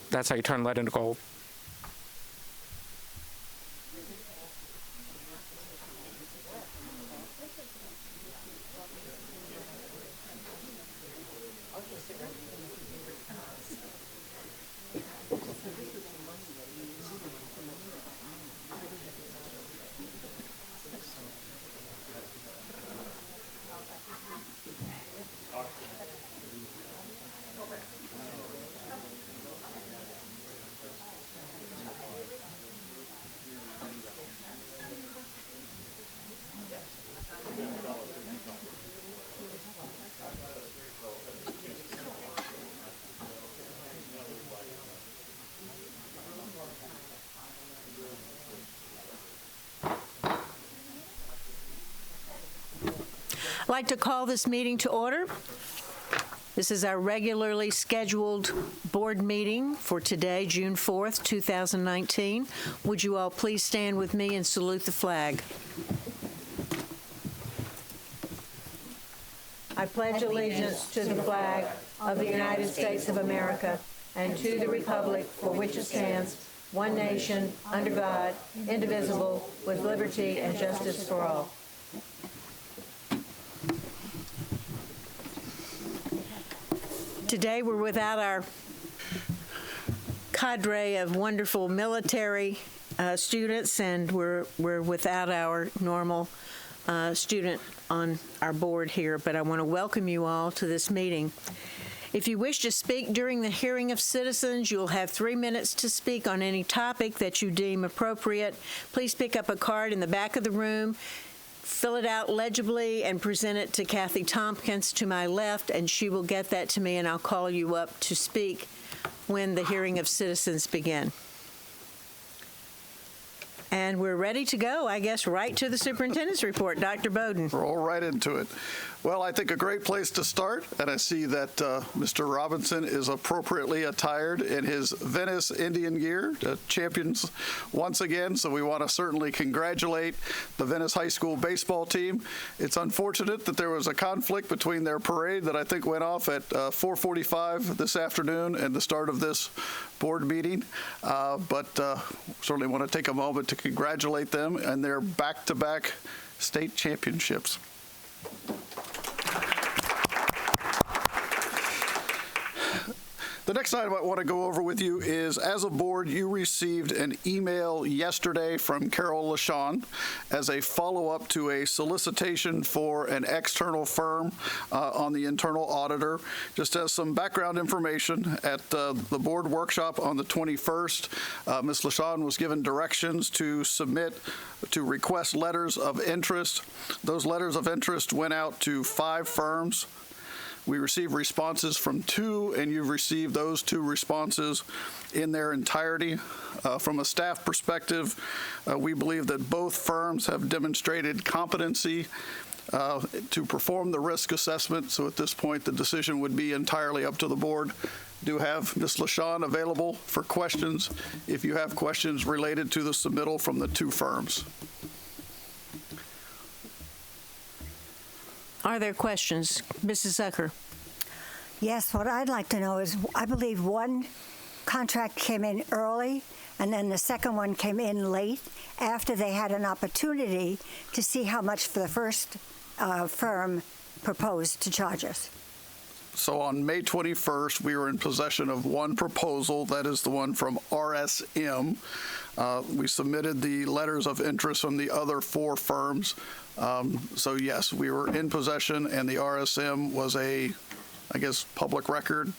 that's how you turn lead into gold. I'd like to call this meeting to order. This is our regularly scheduled board meeting for today, June 4th, 2019. Would you all please stand with me and salute the flag? I pledge allegiance to the flag of the United States of America and to the republic for which it stands, one nation, under God, indivisible, with liberty and justice for all. Today we're without our cadre of wonderful military students, and we're without our normal student on our board here, but I want to welcome you all to this meeting. If you wish to speak during the hearing of citizens, you'll have 3 minutes to speak on any topic that you deem appropriate. Please pick up a card in the back of the room, fill it out legibly, and present it to Kathy Tompkins to my left, and she will get that to me, and I'll call you up to speak when the hearing of citizens begin. And we're ready to go, I guess, right to the superintendent's report. Dr. Bowden. Roll right into it. Well, I think a great place to start, and I see that Mr. Robinson is appropriately attired in his Venice Indian gear, champions once again, so we want to certainly congratulate the Venice High School baseball team. It's unfortunate that there was a conflict between their parade that I think went off at 4:45 this afternoon and the start of this board meeting, but certainly want to take a moment to congratulate them and their back-to-back state championships. The next item I want to go over with you is, as a board, you received an email yesterday from Carol LaShawn as a follow-up to a solicitation for an external firm on the internal auditor. Just as some background information, at the board workshop on the 21st, Ms. LaShawn was given directions to request letters of interest. Those letters of interest went out to 5 firms. We received responses from 2, and you've received those 2 responses in their entirety. From a staff perspective, we believe that both firms have demonstrated competency to perform the risk assessment. So at this point, the decision would be entirely up to the board. Do have Ms. LaShawn available for questions if you have questions related to the submittal from the 2 firms. Are there questions? Mrs. Zucker. Yes, what I'd like to know is, I believe one contract came in early, and then the second one came in late after they had an opportunity to see how much the first firm proposed to charge us. So on May 21st, we were in possession of one proposal. That is the one from RSM. We submitted the letters of interest from the other 4 firms. So yes, we were in possession, and the RSM was a, I guess, public record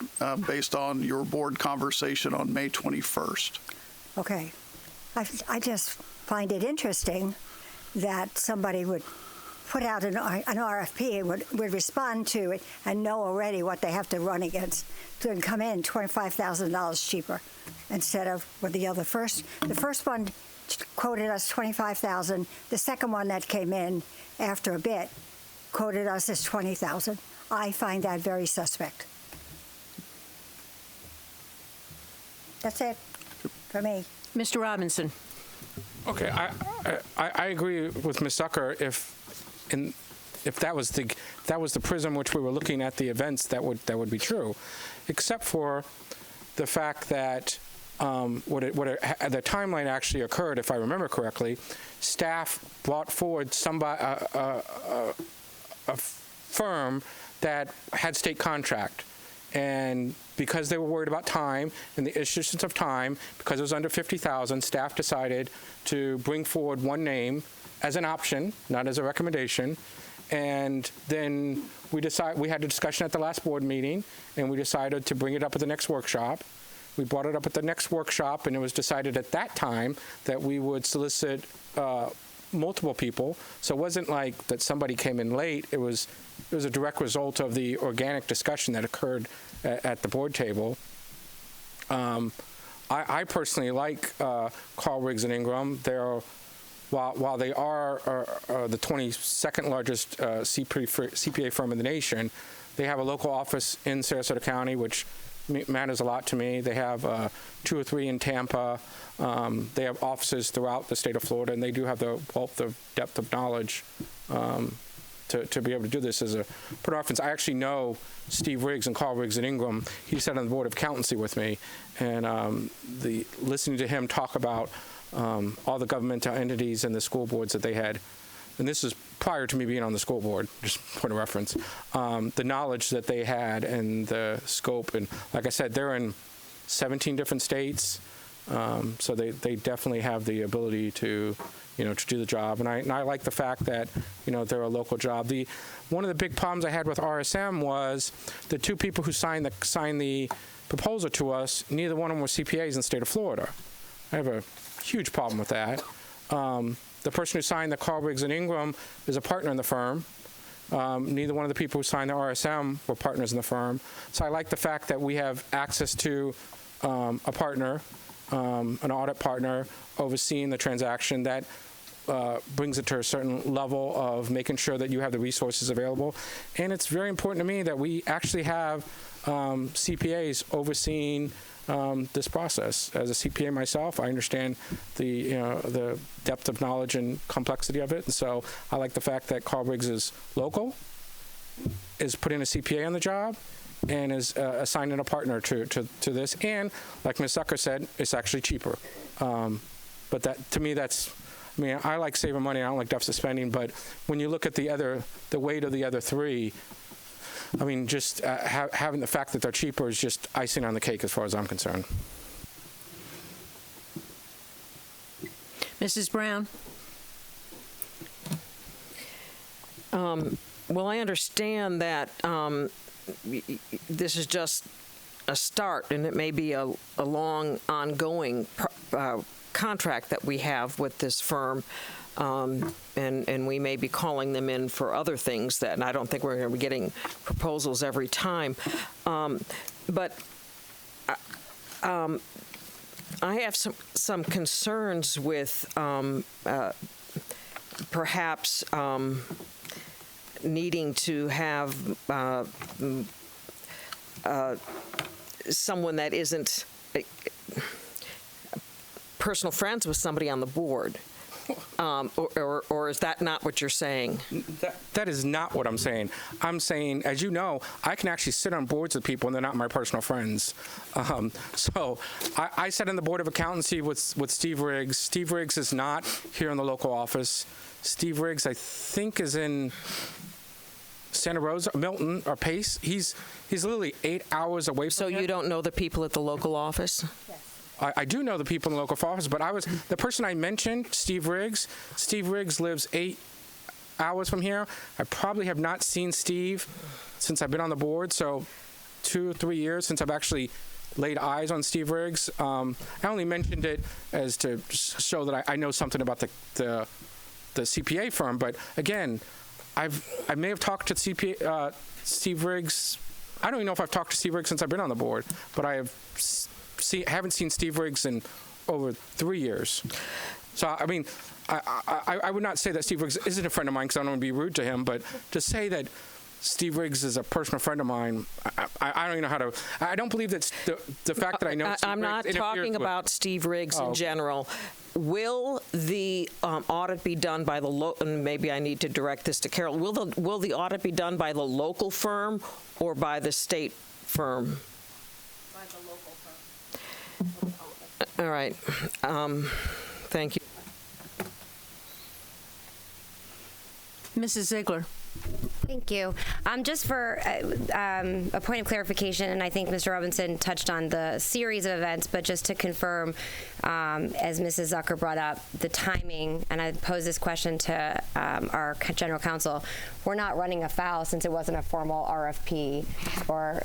based on your board conversation on May 21st. Okay. I just find it interesting that somebody would put out an RFP and would respond to it and know already what they have to run against to come in $25,000 cheaper instead of what the first one quoted us $25,000. The second one that came in after a bit quoted us as $20,000. I find that very suspect. That's it for me. Mr. Robinson. Okay, I agree with Ms. Zucker. If that was the prism which we were looking at the events, that would be true, except for the fact that the timeline actually occurred, if I remember correctly, staff brought forward somebody, a firm that had state contract. And because they were worried about time and the issues of time, because it was under 50,000, staff decided to bring forward one name as an option, not as a recommendation. And then we had a discussion at the last board meeting, and we decided to bring it up at the next workshop. We brought it up at the next workshop, and it was decided at that time that we would solicit multiple people. So it wasn't like that somebody came in late. It was a direct result of the organic discussion that occurred at the board table. I personally like Carl Riggs and Ingram. While they are the 22nd largest CPA firm in the nation, they have a local office in Sarasota County, which matters a lot to me. They have 2 or 3 in Tampa. They have offices throughout the state of Florida, and they do have the wealth of depth of knowledge to be able to do this as a put reference. I actually know Steve Riggs and Carl Riggs and Ingram. He sat on the Board of Accountancy with me, and listening to him talk about all the governmental entities and the school boards that they had, and this is prior to me being on the school board, just point of reference, the knowledge that they had and the scope. And like I said, they're in 17 different states, so they definitely have the ability to do the job. And I like the fact that, they're a local job. One of the big problems I had with RSM was the 2 people who signed the proposal to us, neither one of them were CPAs in the state of Florida. I have a huge problem with that. The person who signed the Carl Riggs and Ingram is a partner in the firm. Neither one of the people who signed the RSM were partners in the firm. So I like the fact that we have access to a partner, an audit partner, overseeing the transaction that brings it to a certain level of making sure that you have the resources available. And it's very important to me that we actually have CPAs overseeing this process. As a CPA myself, I understand the depth of knowledge and complexity of it. And so I like the fact that Carl Riggs is local, is putting a CPA on the job, and is assigning a partner to this. And like Ms. Zucker said, it's actually cheaper. But that, to me, I like saving money. I don't like deficit spending. But when you look at the weight of the other 3, just having the fact that they're cheaper is just icing on the cake as far as I'm concerned. Mrs. Brown? Well, I understand that this is just a start, and it may be a long, ongoing contract that we have with this firm. And we may be calling them in for other things and I don't think we're going to be getting proposals every time. But I have some concerns with perhaps needing to have someone that isn't personal friends with somebody on the board. Or is that not what you're saying? That is not what I'm saying. I'm saying, as you know, I can actually sit on boards with people and they're not my personal friends. So I sat on the Board of Accountancy with Steve Riggs. Steve Riggs is not here in the local office. Steve Riggs, I think, is in Santa Rosa, Milton, or Pace. He's literally 8 hours away from So here. you don't know the people at the local office? Yes. I do know the people in the local office, but the person I mentioned, Steve Riggs. Steve Riggs lives 8 hours from here. I probably have not seen Steve since I've been on the board, so 2 or 3 years since I've actually laid eyes on Steve Riggs. I only mentioned it as to show that I know something about the CPA firm, but again, I may have talked to Steve Riggs. I don't even know if I've talked to Steve Riggs since I've been on the board, but I haven't seen Steve Riggs in over 3 years. So, I would not say that Steve Riggs isn't a friend of mine because I don't want to be rude to him, but to say that Steve Riggs is a personal friend of mine, I don't even know how to. I don't believe that the fact that I know Steve I'm not Riggs talking about Steve Riggs in general. Will the audit be done by and maybe I need to direct this to Carol. Will the audit be done by the local firm or by the state firm? By the local firm. All right. Thank you. Mrs. Ziegler. Thank you. Just for a point of clarification, and I think Mr. Robinson touched on the series of events, but just to confirm, as Mrs. Zucker brought up, the timing, and I posed this question to our general counsel, we're not running afoul since it wasn't a formal RFP or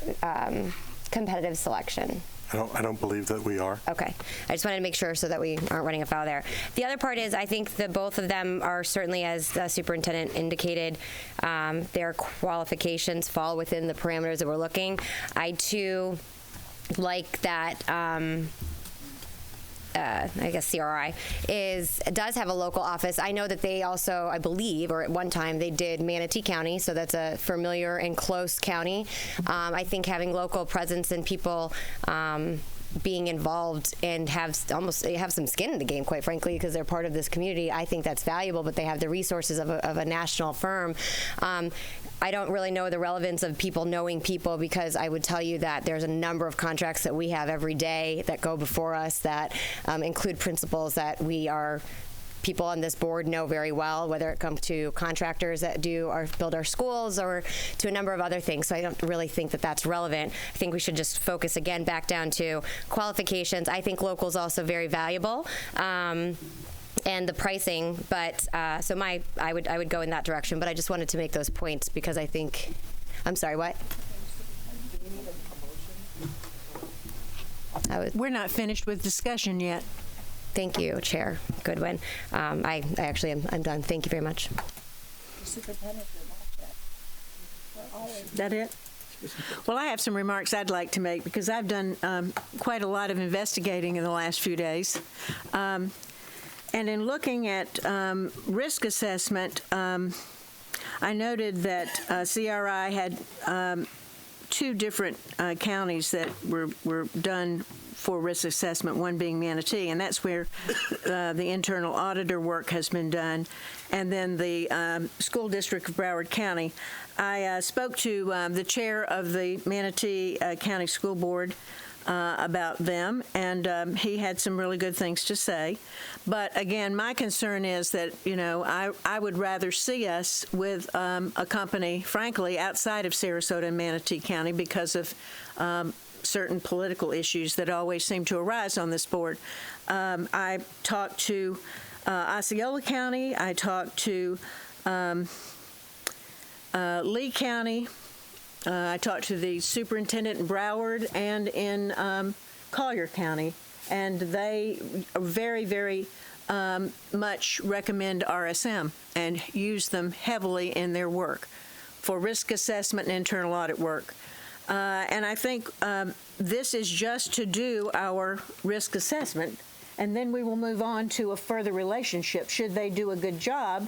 competitive selection. I don't believe that we are. Okay. I just wanted to make sure so that we aren't running afoul there. The other part is I think that both of them are certainly, as the superintendent indicated, their qualifications fall within the parameters that we're looking. I, too, like that I guess CRI does have a local office. I know that they also, I believe, or at one time they did Manatee County, so that's a familiar and close county. I think having local presence and people being involved and have some skin in the game, quite frankly, because they're part of this community, I think that's valuable, but they have the resources of a national firm. I don't really know the relevance of people knowing people, because I would tell you that there's a number of contracts that we have every day that go before us that include principles that people on this board know very well, whether it comes to contractors that build our schools or to a number of other things. So I don't really think that that's relevant. I think we should just focus again back down to qualifications. I think local is also very valuable. And the pricing, but so I would go in that direction. But I just wanted to make those points because I think, I'm sorry, what? We're not finished with discussion yet. Thank you, Chair Goodwin. I actually am done. Thank you very much. That it? Well, I have some remarks I'd like to make because I've done quite a lot of investigating in the last few days. And in looking at risk assessment, I noted that CRI had two different counties that were done for risk assessment, one being Manatee, and that's where the internal auditor work has been done, and then the school district of Broward County. I spoke to the chair of the Manatee County School Board about them, and he had some really good things to say. But again, my concern is that, I would rather see us with a company, frankly, outside of Sarasota and Manatee County because of certain political issues that always seem to arise on this board. I talked to Osceola County. I talked to Lee County. I talked to the superintendent in Broward and in Collier County, and they very, very much recommend RSM and use them heavily in their work for risk assessment and internal audit work. And I think this is just to do our risk assessment, and then we will move on to a further relationship. Should they do a good job,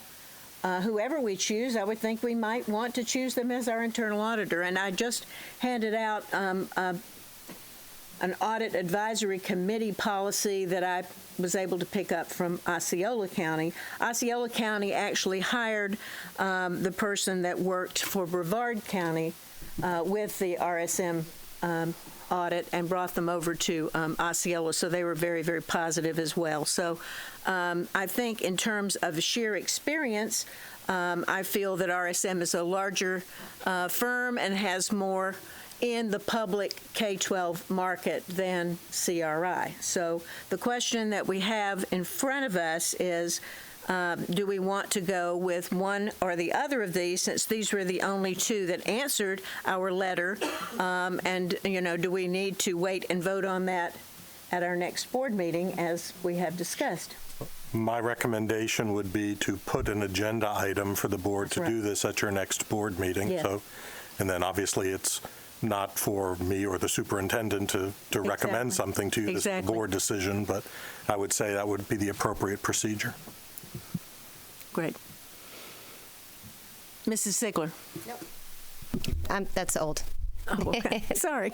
whoever we choose, I would think we might want to choose them as our internal auditor. And I just handed out an audit advisory committee policy that I was able to pick up from Osceola County. Osceola County actually hired the person that worked for Brevard County with the RSM audit and brought them over to Osceola, so they were very, very positive as well. So I think in terms of sheer experience, I feel that RSM is a larger firm and has more in the public K-12 market than CRI. So the question that we have in front of us is, do we want to go with one or the other of these, since these were the only two that answered our letter? And, do we need to wait and vote on that at our next board meeting, as we have discussed? My recommendation would be to put an agenda item for the board to do this at your next board meeting. Yes. So, and then obviously it's not for me or the superintendent to recommend something to you. This is a board decision, but I would say that would be the appropriate procedure. Great. Mrs. Ziegler. Yep. That's old. Oh, okay. Sorry.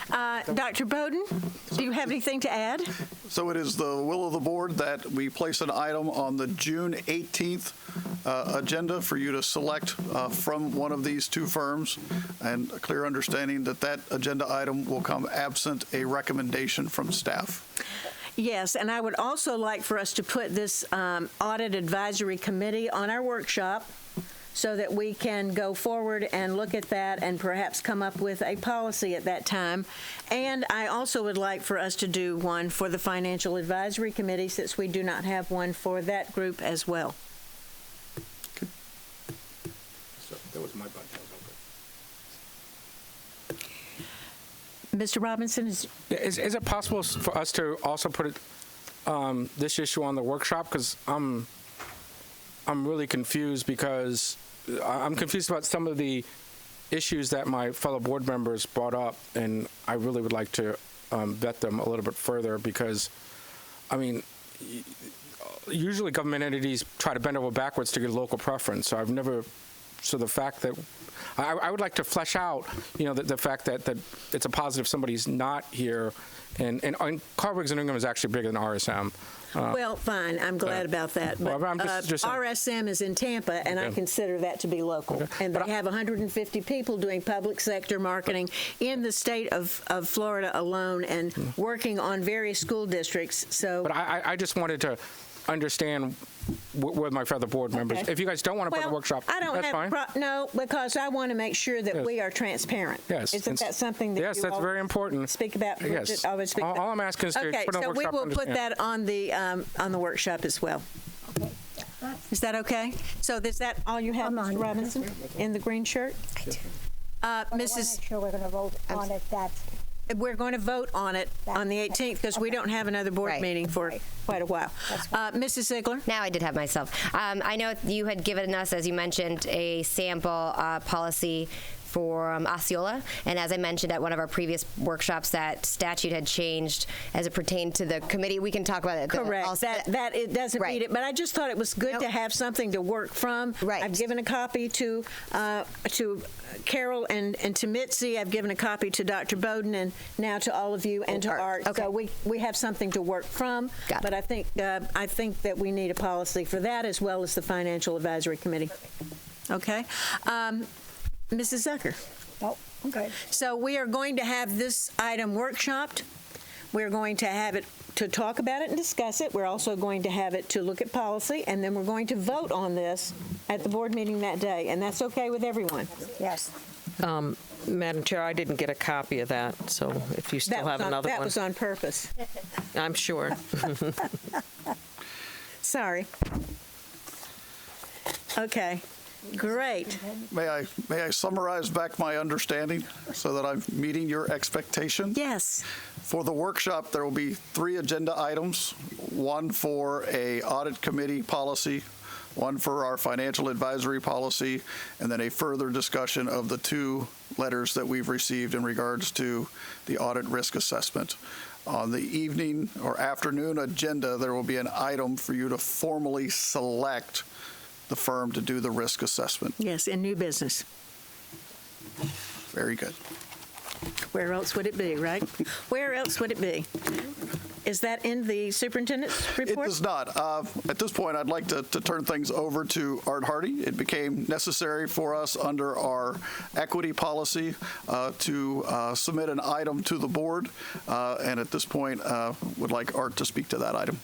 Dr. Bowden, do you have anything to add? So it is the will of the board that we place an item on the June 18th agenda for you to select from one of these two firms, and a clear understanding that that agenda item will come absent a recommendation from staff. Yes, and I would also like for us to put this Audit Advisory Committee on our workshop so that we can go forward and look at that and perhaps come up with a policy at that time. And I also would like for us to do one for the Financial Advisory Committee, since we do not have one for that group as well. So that was my button. Mr. Robinson, Is it possible for us to also put this issue on the workshop? Because I'm really confused, because I'm confused about some of the issues that my fellow board members brought up, and I really would like to vet them a little bit further, because, I mean, usually government entities try to bend over backwards to get a local preference. So I've never, so the fact that, I would like to flesh out, the fact that it's a positive somebody's not here, and Carl Riggs and Ingram is actually bigger than RSM. well, fine, I'm glad about that. But Well, I'm just saying. RSM is in Tampa, and I Okay. consider that to be local. Okay. And But they have 150 people doing public sector marketing in the state of Florida alone, and working on various school districts. So, But I just wanted to understand with my fellow board members. Okay. If you guys don't want to put well, a workshop, I don't that's have fine. no, because I want to make sure that Yes. we are transparent. Yes. Isn't that something that Yes, you that's all very important. speak about? Yes. Always speak All about? I'm asking is to Okay, put on a so we workshop will to put understand. that on the workshop as well. Is that okay? So is that all you have, I'm on Mr. it. Robinson, in the green shirt? I want to Mrs. make sure we're going to vote on it. We're going to vote on it on the 18th, because we don't have another board Right. meeting for quite a while. Mrs. Ziegler? Now I did have myself. I know you had given us, as you mentioned, a sample policy for Osceola, and as I mentioned at one of our previous workshops, that statute had changed as it pertained to the committee. We can talk about it. Correct. That it doesn't Right. read it, but I just thought it was good Nope. to have something to work from. Right. I've given a copy to Carol and to Mitzi. I've given a copy to Dr. Bowden, and now to all of you and to Art. Okay. So we have something to work from. Got it. But I think that we need a policy for that, as well as the Financial Advisory Committee. Okay. Mrs. Zucker. Oh, okay. So we are going to have this item workshopped. We're going to have it to talk about it and discuss it. We're also going to have it to look at policy, and then we're going to vote on this at the board meeting that day, and that's okay with everyone. Yes. Madam Chair, I didn't get a copy of that, so if you still have another That one, was on purpose. I'm sure. Sorry. Okay, great. May I summarize back my understanding so that I'm meeting your expectations? Yes. For the workshop, there will be 3 agenda items, one for a audit committee policy, one for our financial advisory policy, and then a further discussion of the 2 letters that we've received in regards to the audit risk assessment. On the evening or afternoon agenda, there will be an item for you to formally select the firm to do the risk assessment. Yes, in new business. Very good. Where else would it be, right? Where else would it be? Is that in the superintendent's It report? does not. At this point, I'd like to turn things over to Art Hardy. It became necessary for us under our equity policy to submit an item to the board, and at this point, would like Art to speak to that item.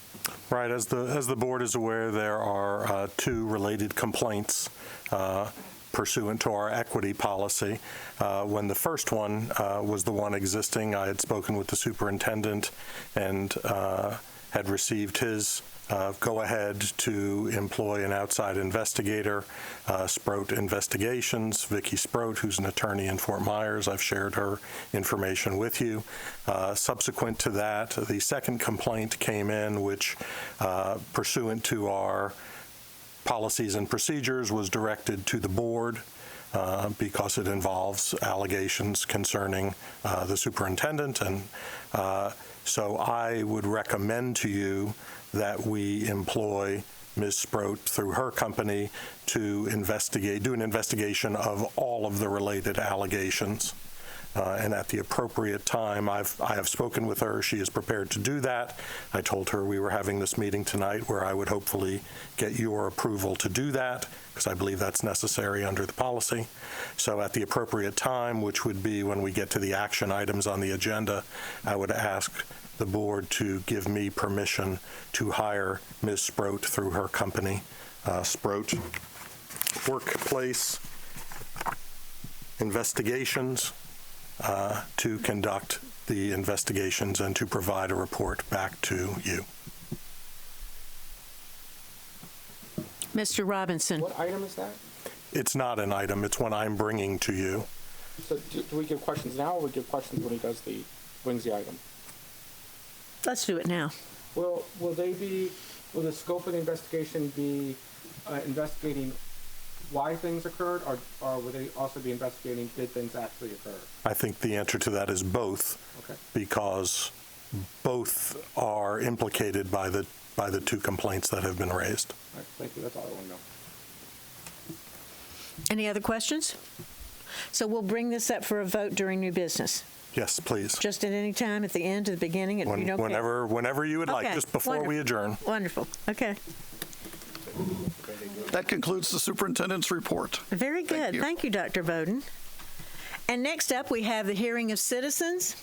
Right, as the board is aware, there are 2 related complaints pursuant to our equity policy. When the first one was the one existing, I had spoken with the superintendent and had received his go-ahead to employ an outside investigator, Sproat Investigations, Vicki Sproat, who's an attorney in Fort Myers. I've shared her information with you. Subsequent to that, the second complaint came in, which pursuant to our policies and procedures was directed to the board because it involves allegations concerning the superintendent. And so I would recommend to you that we employ Ms. Sproat through her company to do an investigation of all of the related allegations. And at the appropriate time, I have spoken with her. She is prepared to do that. I told her we were having this meeting tonight where I would hopefully get your approval to do that, because I believe that's necessary under the policy. So at the appropriate time, which would be when we get to the action items on the agenda, I would ask the board to give me permission to hire Ms. Sproat through her company, Sproat Workplace Investigations, to conduct the investigations and to provide a report back to you. Mr. Robinson. What item is that? It's not an item. It's one I'm bringing to you. So do we give questions now, or we give questions when he brings the item? Let's do it now. Will the scope of the investigation be investigating why things occurred, or will they also be investigating did things actually occur? I think the answer to that is both, Okay. because both are implicated by the two complaints that have been raised. All right, thank you. That's all I want to know. Any other questions? So we'll bring this up for a vote during new business. Yes, please. Just at any time, at the end, at the beginning, you don't care? Whenever you would like, Okay, just before we adjourn. Wonderful. Okay. That concludes the superintendent's report. Very good. Thank you, Dr. Bowden. And next up, we have the hearing of citizens.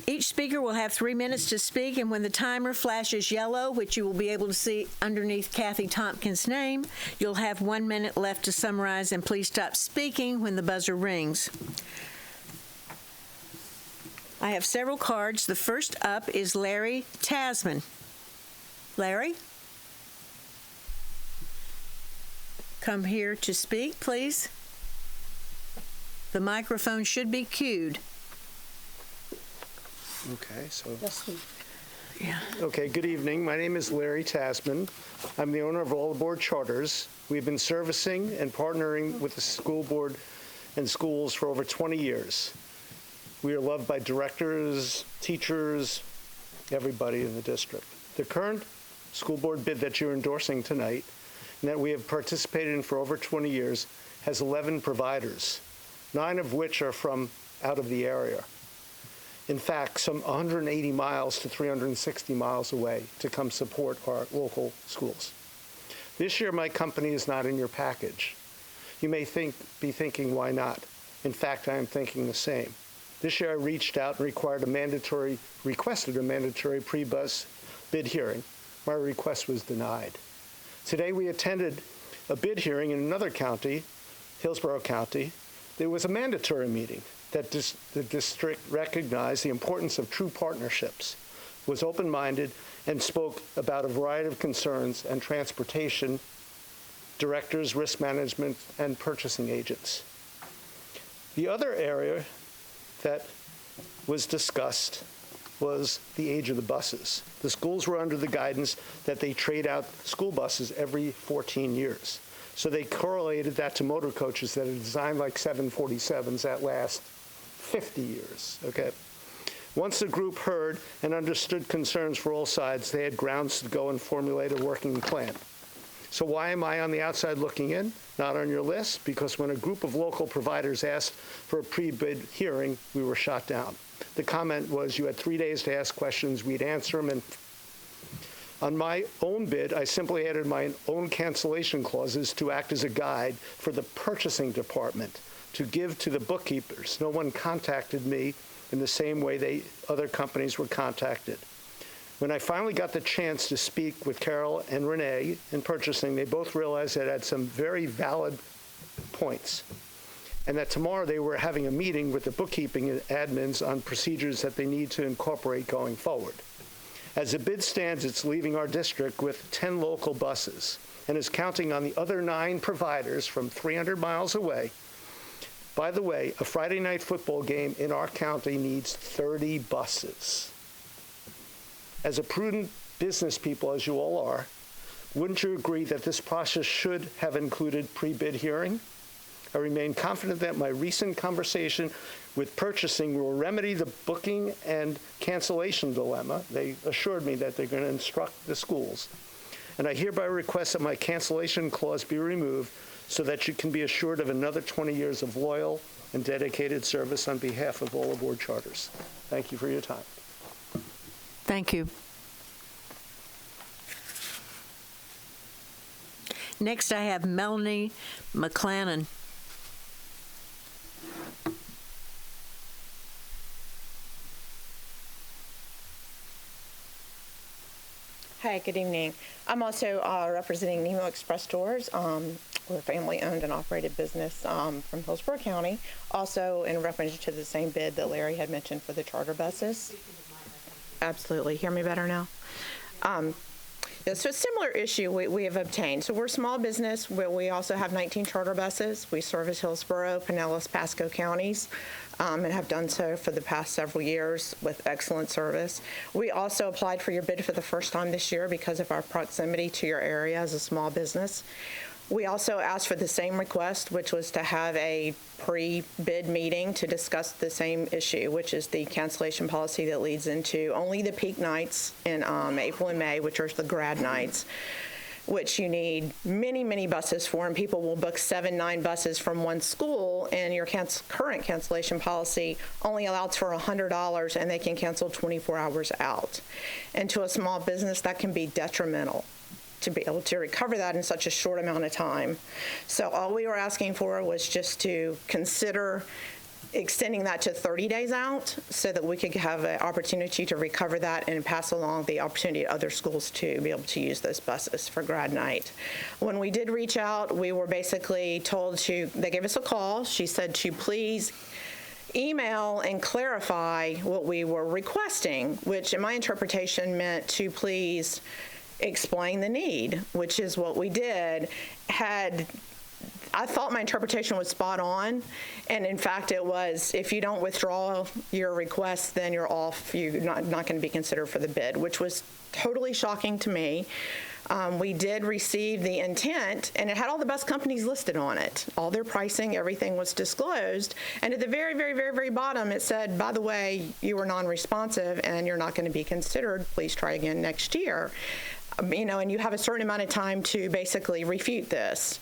Each speaker will have 3 minutes to speak, and when the timer flashes yellow, which you will be able to see underneath Kathy Tompkins' name, you'll have 1 minute left to summarize, and please stop speaking when the buzzer rings. I have several cards. The first up is Larry Tasman. Larry? Come here to speak, please. The microphone should be cued. Okay, so. Yeah. Okay, good evening. My name is Larry Tasman. I'm the owner of All Aboard Charters. We've been servicing and partnering with the school board and schools for over 20 years. We are loved by directors, teachers, everybody in the district. The current school board bid that you're endorsing tonight, and that we have participated in for over 20 years, has 11 providers, 9 of which are from out of the area. In fact, some 180 miles to 360 miles away to come support our local schools. This year, my company is not in your package. You may be thinking, why not? In fact, I am thinking the same. This year, I reached out and requested a mandatory pre-bus bid hearing. My request was denied. Today, we attended a bid hearing in another county, Hillsborough County. There was a mandatory meeting that the district recognized the importance of true partnerships, was open-minded, and spoke about a variety of concerns and transportation, directors, risk management, and purchasing agents. The other area that was discussed was the age of the buses. The schools were under the guidance that they trade out school buses every 14 years. So they correlated that to motor coaches that are designed like 747s that last 50 years, okay? Once the group heard and understood concerns for all sides, they had grounds to go and formulate a working plan. So why am I on the outside looking in, not on your list? Because when a group of local providers asked for a pre-bid hearing, we were shot down. The comment was you had 3 days to ask questions, we'd answer them, and on my own bid, I simply added my own cancellation clauses to act as a guide for the purchasing department to give to the bookkeepers. No one contacted me in the same way other companies were contacted. When I finally got the chance to speak with Carol and Renee in purchasing, they both realized that I had some very valid points, and that tomorrow they were having a meeting with the bookkeeping admins on procedures that they need to incorporate going forward. As the bid stands, it's leaving our district with 10 local buses and is counting on the other 9 providers from 300 miles away. By the way, a Friday night football game in our county needs 30 buses. As a prudent business people, as you all are, wouldn't you agree that this process should have included pre-bid hearing? I remain confident that my recent conversation with purchasing will remedy the booking and cancellation dilemma. They assured me that they're going to instruct the schools. And I hereby request that my cancellation clause be removed so that you can be assured of another 20 years of loyal, and dedicated service on behalf of all aboard charters. Thank you for your time. Thank you. Next, I have Melanie McClannon. Hi, good evening. I'm also representing Nemo Express Tours. We're a family-owned and operated business from Hillsborough County, also in reference to the same bid that Larry had mentioned for the charter buses. Absolutely. Hear me better now? So a similar issue we have obtained. So we're a small business. We also have 19 charter buses. We service Hillsborough, Pinellas, Pasco counties, and have done so for the past several years with excellent service. We also applied for your bid for the first time this year because of our proximity to your area as a small business. We also asked for the same request, which was to have a pre-bid meeting to discuss the same issue, which is the cancellation policy that leads into only the peak nights in April and May, which are the grad nights, which you need many, many buses for, and people will book 7, 9 buses from one school, and your current cancellation policy only allows for $100, and they can cancel 24 hours out. And to a small business, that can be detrimental to be able to recover that in such a short amount of time. So all we were asking for was just to consider extending that to 30 days out so that we could have an opportunity to recover that and pass along the opportunity to other schools to be able to use those buses for grad night. When we did reach out, we were basically told they gave us a call. She said to please email and clarify what we were requesting, which in my interpretation meant to please explain the need, which is what we did. I thought my interpretation was spot on, and in fact it was, if you don't withdraw your request, then you're off, you're not going to be considered for the bid, which was totally shocking to me. We did receive the intent, and it had all the bus companies listed on it. All their pricing, everything was disclosed. And at the very, very, very, very bottom, it said, by the way, you were non-responsive and you're not going to be considered. Please try again next year. And you have a certain amount of time to basically refute this.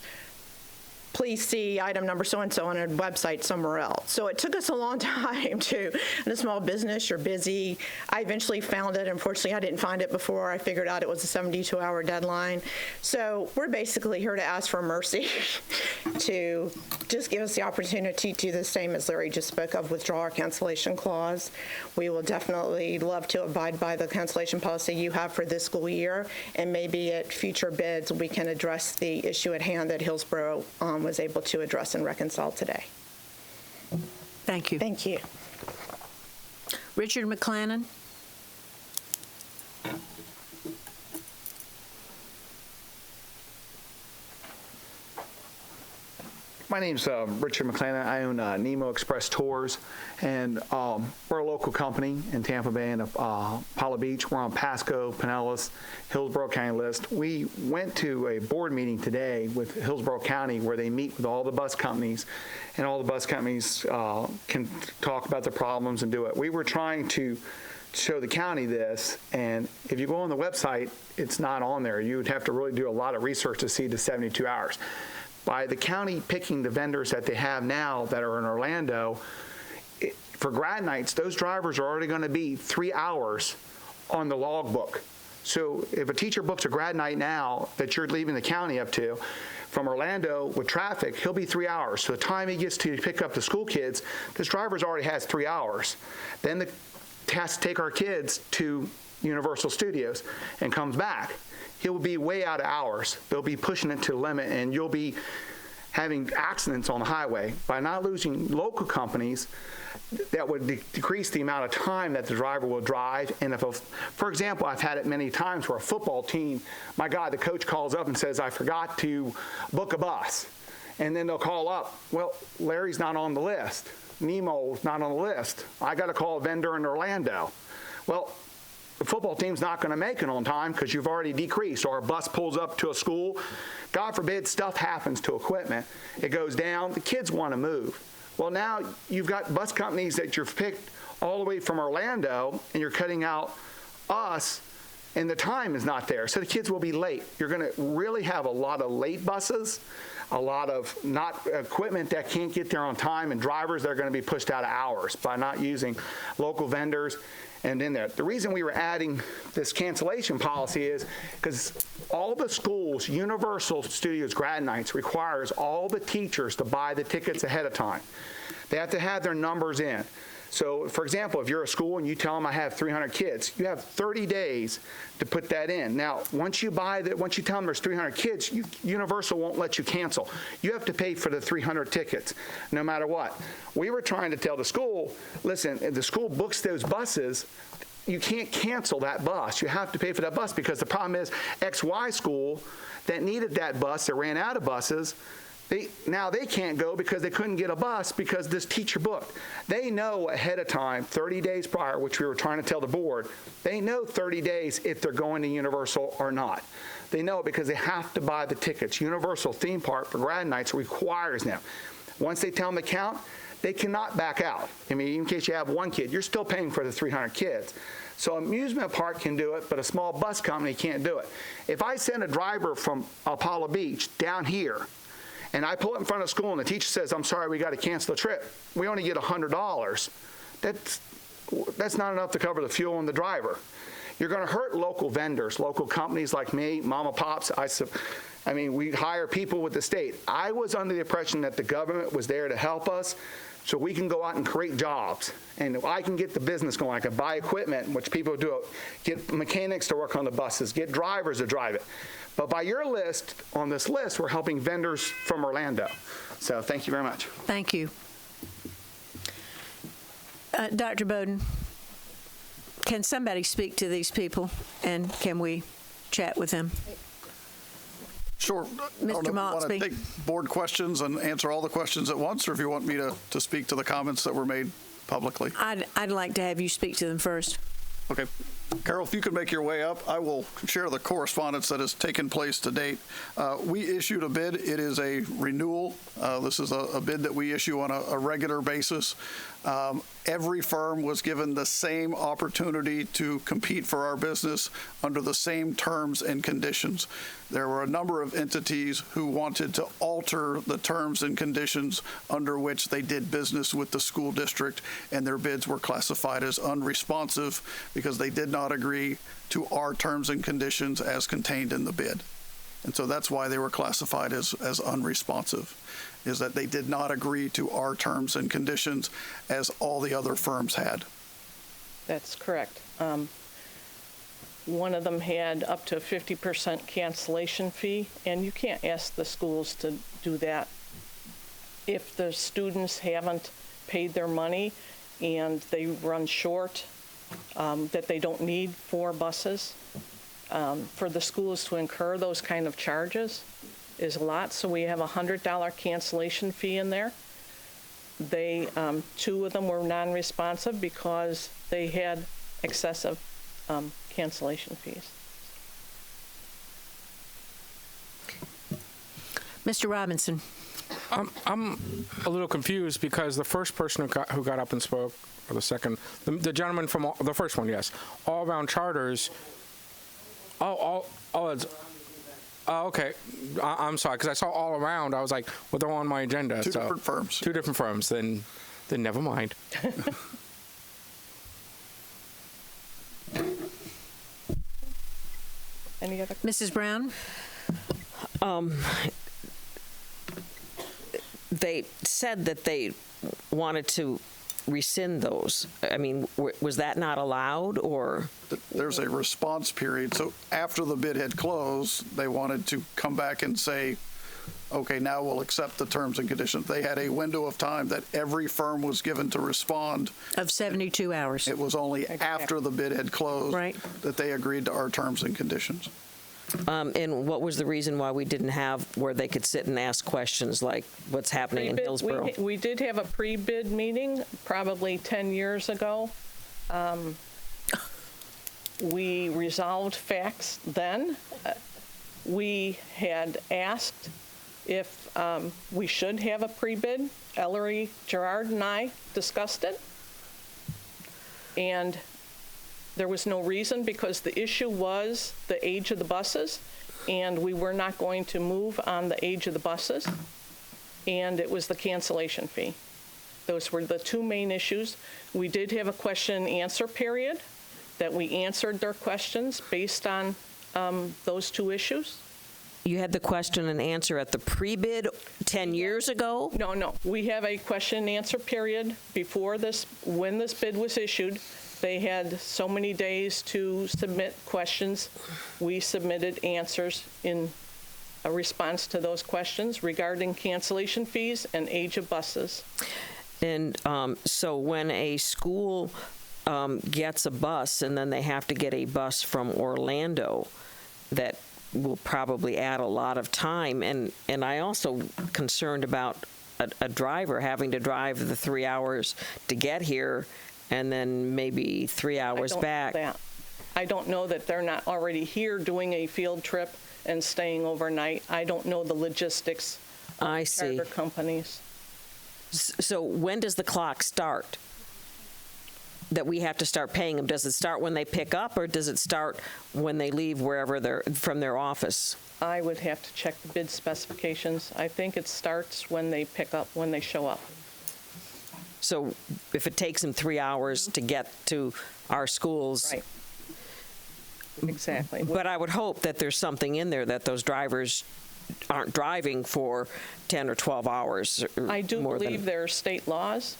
Please see item number so-and-so on a website somewhere else. So it took us a long time in a small business, you're busy. I eventually found it. Unfortunately, I didn't find it before I figured out it was a 72-hour deadline. So we're basically here to ask for mercy to just give us the opportunity to do the same as Larry just spoke of, withdraw our cancellation clause. We will definitely love to abide by the cancellation policy you have for this school year, and maybe at future bids we can address the issue at hand that Hillsborough was able to address and reconcile today. Thank you. Thank you. Richard McClannon. My name's Richard McClannon. I own Nemo Express Tours, and we're a local company in Tampa Bay and Apollo Beach. We're on Pasco, Pinellas, Hillsborough County list. We went to a board meeting today with Hillsborough County where they meet with all the bus companies, and all the bus companies can talk about the problems and do it. We were trying to show the county this, and if you go on the website, it's not on there. You would have to really do a lot of research to see the 72 hours. By the county picking the vendors that they have now that are in Orlando, for grad nights, those drivers are already going to be 3 hours on the logbook. So if a teacher books a grad night now that you're leaving the county up to, from Orlando with traffic, he'll be 3 hours. So the time he gets to pick up the school kids, this driver's already has 3 hours. Then he has to take our kids to Universal Studios and comes back. He will be way out of hours. They'll be pushing it to the limit, and you'll be having accidents on the highway. By not losing local companies, that would decrease the amount of time that the driver will drive. And for example, I've had it many times where a football team, my God, the coach calls up and says, I forgot to book a bus. And then they'll call up, well, Larry's not on the list. Nemo's not on the list. I got to call a vendor in Orlando. Well, the football team's not going to make it on time because you've already decreased, or a bus pulls up to a school. God forbid stuff happens to equipment. It goes down. The kids want to move. Well, now you've got bus companies that you've picked all the way from Orlando, and you're cutting out us and the time is not there, so the kids will be late. You're going to really have a lot of late buses, a lot of not equipment that can't get there on time, and drivers that are going to be pushed out of hours by not using local vendors. And in there, the reason we were adding this cancellation policy is because all the schools, Universal Studios grad nights, requires all the teachers to buy the tickets ahead of time. They have to have their numbers in. So, for example, if you're a school and you tell them I have 300 kids, you have 30 days to put that in. Now, once you tell them there's 300 kids, Universal won't let you cancel. You have to pay for the 300 tickets, no matter what. We were trying to tell the school, listen, if the school books those buses, you can't cancel that bus. You have to pay for that bus, because the problem is XY school that needed that bus, that ran out of buses, now they can't go because they couldn't get a bus because this teacher booked. They know ahead of time, 30 days prior, which we were trying to tell the board, they know 30 days if they're going to Universal or not. They know it because they have to buy the tickets. Universal theme park for grad nights requires them. Once they tell them to count, they cannot back out. I mean, in case you have one kid, you're still paying for the 300 kids. So amusement park can do it, but a small bus company can't do it. If I send a driver from Apollo Beach down here, and I pull it in front of school and the teacher says, I'm sorry, we got to cancel the trip, we only get $100. That's not enough to cover the fuel and the driver. You're going to hurt local vendors, local companies like me, Mama Pops. I mean, we hire people with the state. I was under the impression that the government was there to help us so we can go out and create jobs. And I can get the business going. I can buy equipment, which people do, get mechanics to work on the buses, get drivers to drive it. But by your list, on this list, we're helping vendors from Orlando. So thank you very much. Thank you. Dr. Bowden, can somebody speak to these people, and can we chat with them? Sure. Mr. Want to Maltsby. take board questions and answer all the questions at once, or if you want me to speak to the comments that were made publicly? I'd like to have you speak to them first. Okay. Carol, if you could make your way up, I will share the correspondence that has taken place to date. We issued a bid. It is a renewal. This is a bid that we issue on a regular basis. Every firm was given the same opportunity to compete for our business under the same terms and conditions. There were a number of entities who wanted to alter the terms and conditions under which they did business with the school district, and their bids were classified as unresponsive because they did not agree to our terms and conditions as contained in the bid. And so that's why they were classified as unresponsive, is that they did not agree to our terms and conditions as all the other firms had. That's correct. One of them had up to a 50% cancellation fee, and you can't ask the schools to do that if the students haven't paid their money and they run short, that they don't need 4 buses. For the schools to incur those kind of charges is a lot, so we have a $100 cancellation fee in there. They, 2 of them were non-responsive because they had excessive cancellation fees. Mr. Robinson. I'm a little confused because the first person who got up and spoke, or the second, the gentleman from the first one, yes, all around charters. Okay. I'm sorry, because I saw all around. I was like, well, they're on my agenda. Two different firms. Two different firms. Then never mind. Any other? Mrs. Brown? They said that they wanted to rescind those. I mean, was that not allowed, or? There's a response period. So after the bid had closed, they wanted to come back and say, okay, now we'll accept the terms and conditions. They had a window of time that every firm was given to respond. Of 72 hours. It was only after the bid had closed that they agreed to our terms and conditions. And what was the reason why we didn't have where they could sit and ask questions like what's happening in Hillsborough? We did have a pre-bid meeting probably 10 years ago. We resolved facts then. We had asked if we should have a pre-bid. Ellery Gerard and I discussed it. And There was no reason because the issue was the age of the buses, and we were not going to move on the age of the buses, and it was the cancellation fee. Those were the two main issues. We did have a question and answer period that we answered their questions based on those two issues. You had the question and answer at the pre-bid 10 years ago? No. We have a question and answer period before this, when this bid was issued. They had so many days to submit questions. We submitted answers in a response to those questions regarding cancellation fees and age of buses. And so when a school gets a bus and then they have to get a bus from Orlando, that will probably add a lot of time. And I also concerned about a driver having to drive the 3 hours to get here and then maybe 3 hours back. I don't know that they're not already here doing a field trip and staying overnight. I don't know the logistics of charter companies. So when does the clock start that we have to start paying them? Does it start when they pick up, or does it start when they leave wherever they're from their office? I would have to check the bid specifications. I think it starts when they pick up, when they show up. So if it takes them 3 hours to get to our schools. Right. Exactly. But I would hope that there's something in there that those drivers aren't driving for 10 or 12 hours. I do believe there are state laws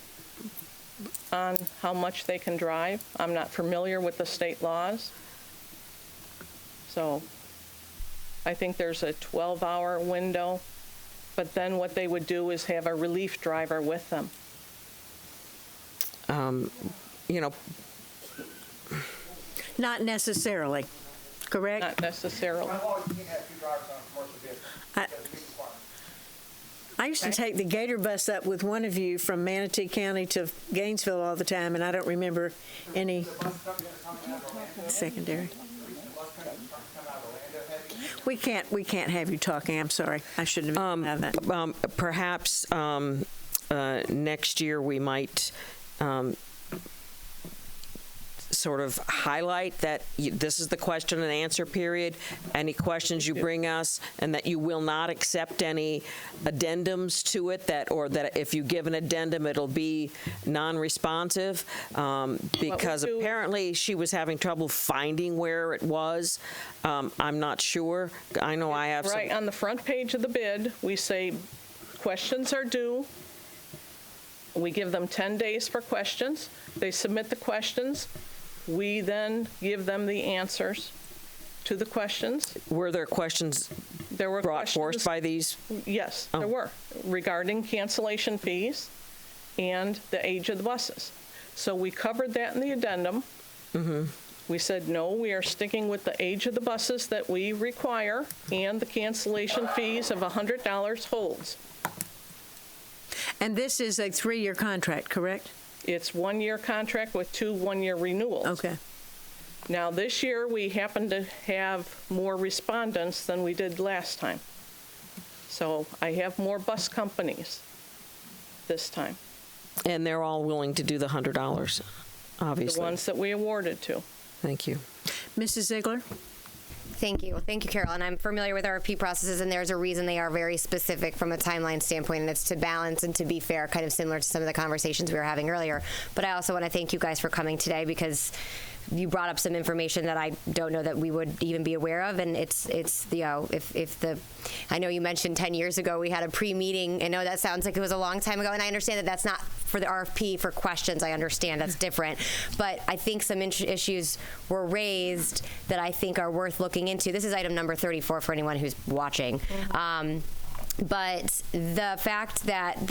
on how much they can drive. I'm not familiar with the state laws. So I think there's a 12-hour window. But then what they would do is have a relief driver with them. You know, Not necessarily, correct? Not necessarily. I used to take the Gator bus up with one of you from Manatee County to Gainesville all the time, and I don't remember any secondary. We can't have you talking. I'm sorry. I shouldn't have done that. Perhaps next year we might sort of highlight that this is the question and answer period, any questions you bring us, and that you will not accept any addendums to it, or that if you give an addendum, it'll be non-responsive, because apparently she was having trouble finding where it was. I'm not sure. I know I have Right, on the front page of the bid, we say questions are due. We give them 10 days for questions. They submit the questions. We then give them the answers to the questions. Were there questions brought forth by these? Yes, there were, regarding cancellation fees and the age of the buses. So we covered that in the addendum. Mm-hmm. We said, no, we are sticking with the age of the buses that we require, and the cancellation fees of $100 holds. And this is a 3-year contract, correct? It's 1-year contract with 2 one-year renewals. Okay. Now, this year, we happen to have more respondents than we did last time. So I have more bus companies this time. And they're all willing to do the $100, obviously. The ones that we awarded to. Thank you. Mrs. Ziegler? Thank you, Carol. And I'm familiar with RFP processes, and there's a reason they are very specific from a timeline standpoint, and it's to balance and to be fair, kind of similar to some of the conversations we were having earlier. But I also want to thank you guys for coming today, because you brought up some information that I don't know that we would even be aware of, and it's I know you mentioned 10 years ago we had a pre-meeting. I know that sounds like it was a long time ago, and I understand that that's not for the RFP for questions. I understand that's different, but I think some issues were raised that I think are worth looking into. This is item number 34 for anyone who's watching. Mm-hmm. But the fact that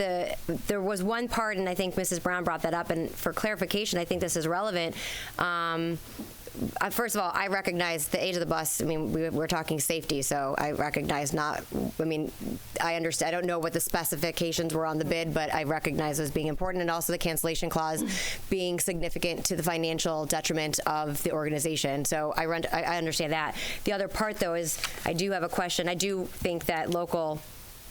there was one part, and I think Mrs. Brown brought that up, and for clarification, I think this is relevant. First of all, I recognize the age of the bus. I mean, we're talking safety, so I recognize I understand. I don't know what the specifications were on the bid, but I recognize those being important, and also the cancellation clause being significant to the financial detriment of the organization. So I understand that. The other part, though, is I do have a question. I do think that local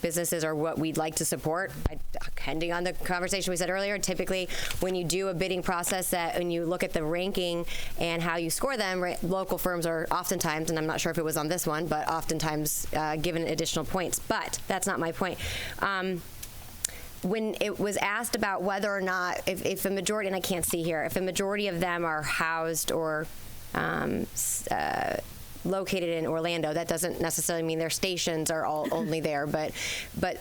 businesses are what we'd like to support. Depending on the conversation we said earlier, typically when you do a bidding process when you look at the ranking and how you score them, local firms are oftentimes, and I'm not sure if it was on this one, but oftentimes given additional points. But that's not my point. When it was asked about whether or not, if a majority, and I can't see here, if a majority of them are housed or located in Orlando, that doesn't necessarily mean their stations are all only there, but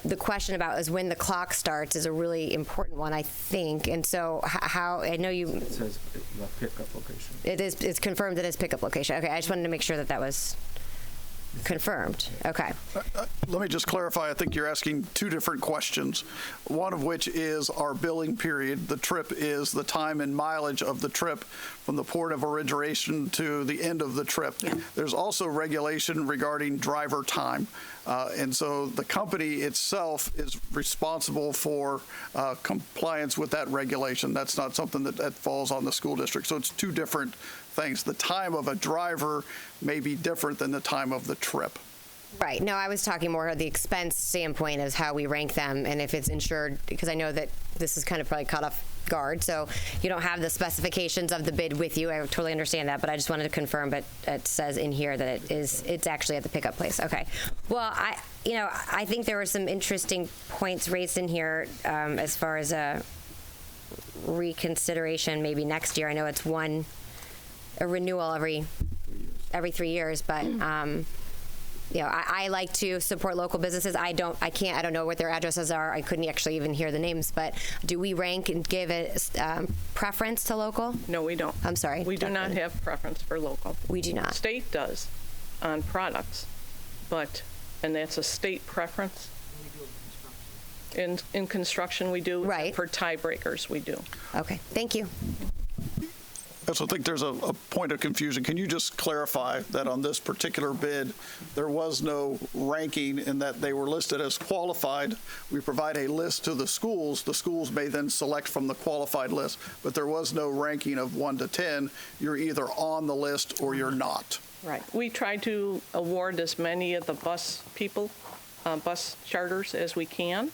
the question about is when the clock starts is a really important one, I think. And so how, I know it says pickup location. It's confirmed that it's pickup location. Okay, I just wanted to make sure that was confirmed. Okay. Let me just clarify. I think you're asking two different questions. One of which is our billing period. The trip is the time and mileage of the trip from the port of origination to the end of the trip. Yeah. There's also regulation regarding driver time. And so the company itself is responsible for compliance with that regulation. That's not something that falls on the school district. So it's two different things. The time of a driver may be different than the time of the trip. Right. No, I was talking more of the expense standpoint as how we rank them and if it's insured, because I know that this is kind of probably caught off guard. So you don't have the specifications of the bid with you. I totally understand that, but I just wanted to confirm, but it says in here that it's actually at the pickup place. Okay. Well, I think there were some interesting points raised in here as far as a reconsideration maybe next year. I know it's a renewal every 3 years, but I like to support local businesses. I don't know what their addresses are. I couldn't actually even hear the names, but do we rank and give a preference to local? No, we don't. I'm sorry. We do not have preference for local. We do not. State does on products, and that's a state preference. In construction, we do. Right. For tiebreakers, we do. Okay. Thank you. I also think there's a point of confusion. Can you just clarify that on this particular bid, there was no ranking in that they were listed as qualified? We provide a list to the schools. The schools may then select from the qualified list, but there was no ranking of 1 to 10. You're either on the list or you're not. Right. We try to award as many of the bus charters as we can,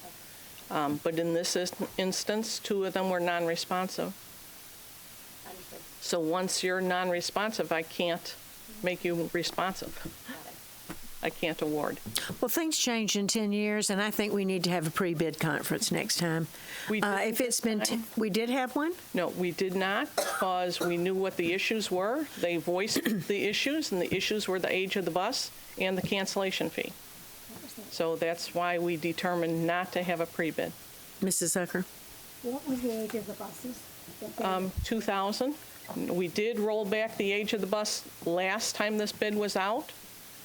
but in this instance, 2 of them were non-responsive. So once you're non-responsive, I can't make you responsive. I can't award. Well, things change in 10 years, and I think we need to have a pre-bid conference next time. We did have one? No, we did not, because we knew what the issues were. They voiced the issues, and the issues were the age of the bus and the cancellation fee. So that's why we determined not to have a pre-bid. Mrs. Zucker? What was the age of the buses? 2000. We did roll back the age of the bus last time this bid was out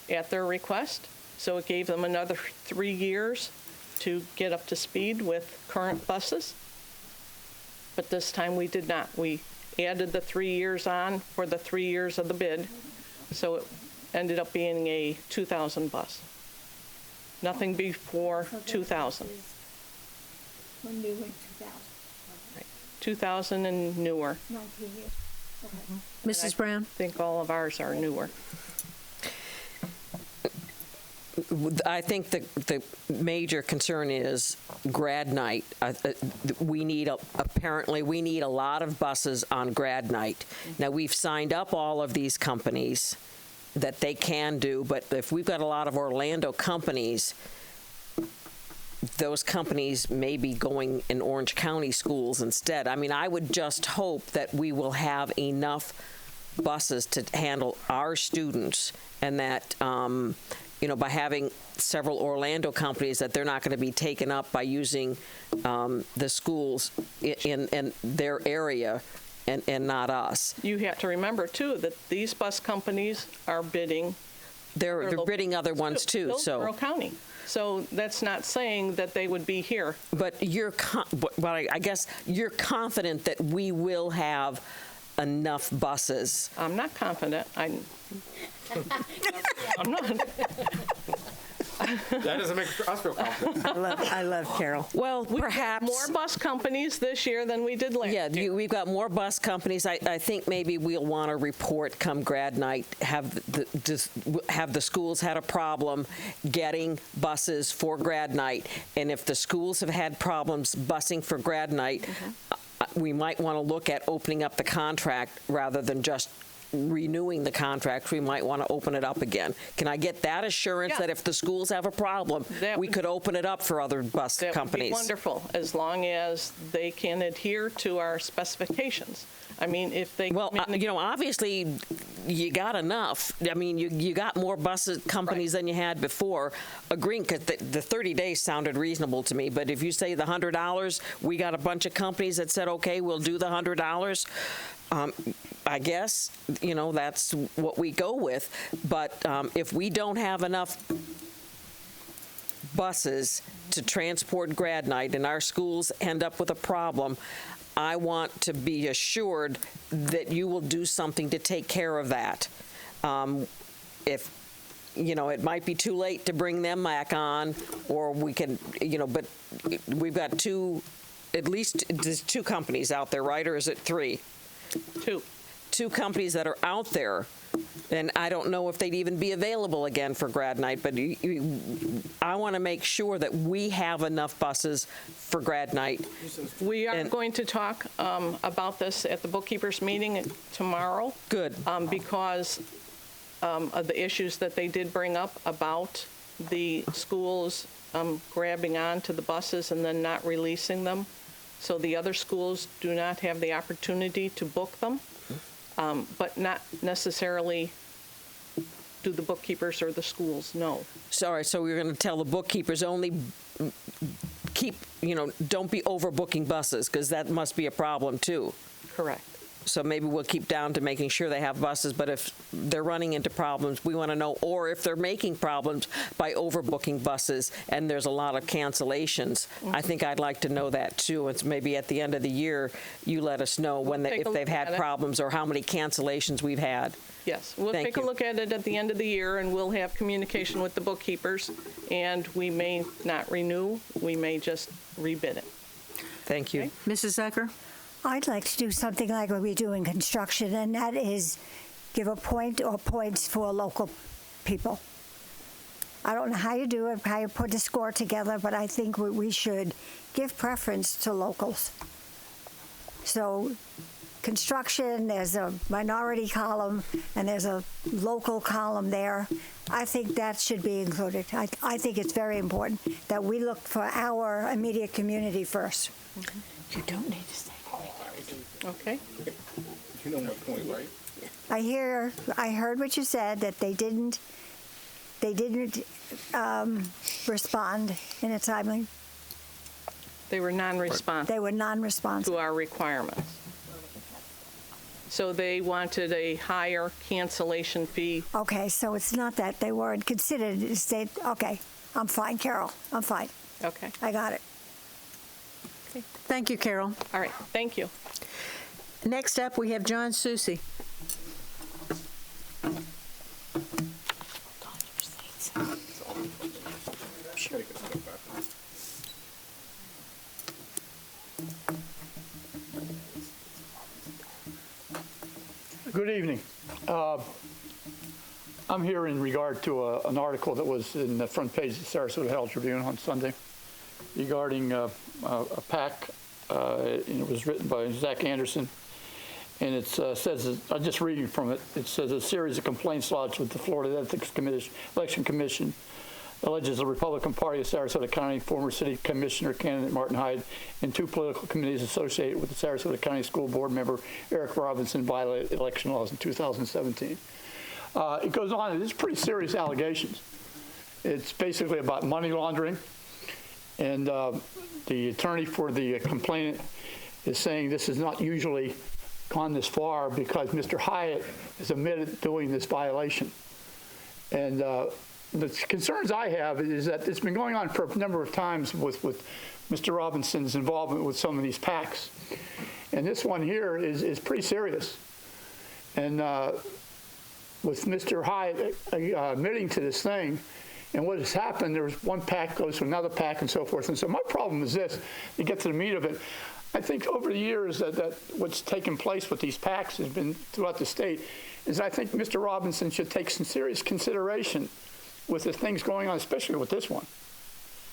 at their request, so it gave them another 3 years to get up to speed with current buses. But this time we did not. We added the 3 years on for the 3 years of the bid, so it ended up being a 2000 bus. Nothing before 2000. When new in 2000. Right. 2000 and newer. 19 years. Okay. Mrs. Brown? I think all of ours are newer. I think the major concern is grad night. Apparently we need a lot of buses on grad night. Now, we've signed up all of these companies that they can do, but if we've got a lot of Orlando companies, those companies may be going in Orange County schools instead. I mean, I would just hope that we will have enough buses to handle our students, and that, by having several Orlando companies, that they're not going to be taken up by using the schools in their area and not us. You have to remember, too, that these bus companies are bidding. They're bidding other ones, too. Hillsborough County. So that's not saying that they would be here. But I guess you're confident that we will have enough buses. I'm not confident. I'm not. That doesn't make us feel confident. I love Carol. Well, We've got perhaps more bus companies this year than we did last year. we've got more bus companies. I think maybe we'll want to report come grad night, have the schools had a problem getting buses for grad night, and if the schools have had problems busing for grad night, we might want to look at opening up the contract rather than just renewing the contract. We might want to open it up again. Can I get that assurance that if the schools have a problem, we could open it up for other bus That companies? would be wonderful, as long as they can adhere to our specifications. I mean, if they... Well, obviously, you got enough. I mean, you got more bus companies than you had before. Agreeing, because the 30 days sounded reasonable to me, but if you say the $100, we got a bunch of companies that said, okay, we'll do the $100. I guess, that's what we go with. But if we don't have enough buses to transport grad night and our schools end up with a problem, I want to be assured that you will do something to take care of that. If, it might be too late to bring them back on, or we can, but we've got at least there's 2 companies out there, right? Or is it 3? 2 companies that are out there, and I don't know if they'd even be available again for grad night, but I want to make sure that we have enough buses for grad night. We are going to talk about this at the bookkeepers meeting tomorrow. Good. Because of the issues that they did bring up about the schools grabbing onto the buses and then not releasing them. So the other schools do not have the opportunity to book them, but not necessarily do the bookkeepers or the schools know. Sorry, so we're going to tell the bookkeepers only don't be overbooking buses, because that must be a problem too. Correct. So maybe we'll keep down to making sure they have buses, but if they're running into problems, we want to know, or if they're making problems by overbooking buses and there's a lot of cancellations, I think I'd like to know that too. It's maybe at the end of the year, you let us know if they've had problems or how many cancellations we've had. Yes, we'll take a look at it at the end of the year, and we'll have communication with the bookkeepers, and we may not renew, we may just rebid it. Thank you. Okay. Mrs. Zucker? I'd like to do something like what we do in construction, and that is give a point or points for local people. I don't know how you do it, how you put the score together, but I think we should give preference to locals. So construction, there's a minority column, and there's a local column there. I think that should be included. I think it's very important that we look for our immediate community first. You don't need to say. Okay. You know my point, right? I heard what you said, that they didn't respond in a timely. They were non-responsive. They were non-responsive to our requirements. So they wanted a higher cancellation fee. Okay, so it's not that they weren't considered. Okay, I'm fine, Carol. I'm fine. Okay. I got it. Thank you, Carol. All right. Thank you. Next up, we have John Susi. Good evening. I'm here in regard to an article that was in the front page of the Sarasota Herald-Tribune on Sunday regarding a PAC. It was written by Zach Anderson, and it says, I'm just reading from it, it says a series of complaints lodged with the Florida Ethics Election Commission alleges the Republican Party of Sarasota County, former city commissioner candidate Martin Hyde, and 2 political committees associated with the Sarasota County School Board member Eric Robinson violated election laws in 2017. It goes on, it's pretty serious allegations. It's basically about money laundering, and the attorney for the complainant is saying this has not usually gone this far because Mr. Hyatt has admitted doing this violation. And the concerns I have is that it's been going on for a number of times with Mr. Robinson's involvement with some of these PACs. And this one here is pretty serious. And with Mr. Hyatt admitting to this thing, And what has happened, there's one PAC goes to another PAC and so forth. And so my problem is this, to get to the meat of it, I think over the years that what's taken place with these PACs has been throughout the state is I think Mr. Robinson should take some serious consideration with the things going on, especially with this one,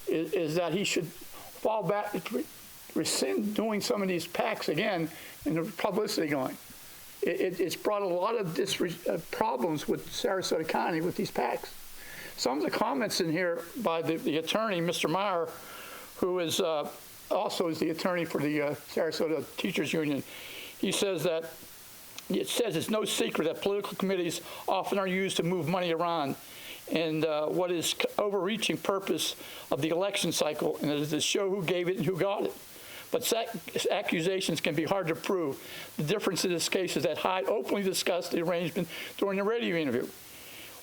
is that he should fall back, rescind doing some of these PACs again and the publicity going. It's brought a lot of problems with Sarasota County with these PACs. Some of the comments in here by the attorney, Mr. Meyer, who is also is the attorney for the Sarasota Teachers Union, he says that it says it's no secret that political committees often are used to move money around, and what is overreaching purpose of the election cycle, and it is to show who gave it and who got it. But accusations can be hard to prove. The difference in this case is that Hyde openly discussed the arrangement during the radio interview.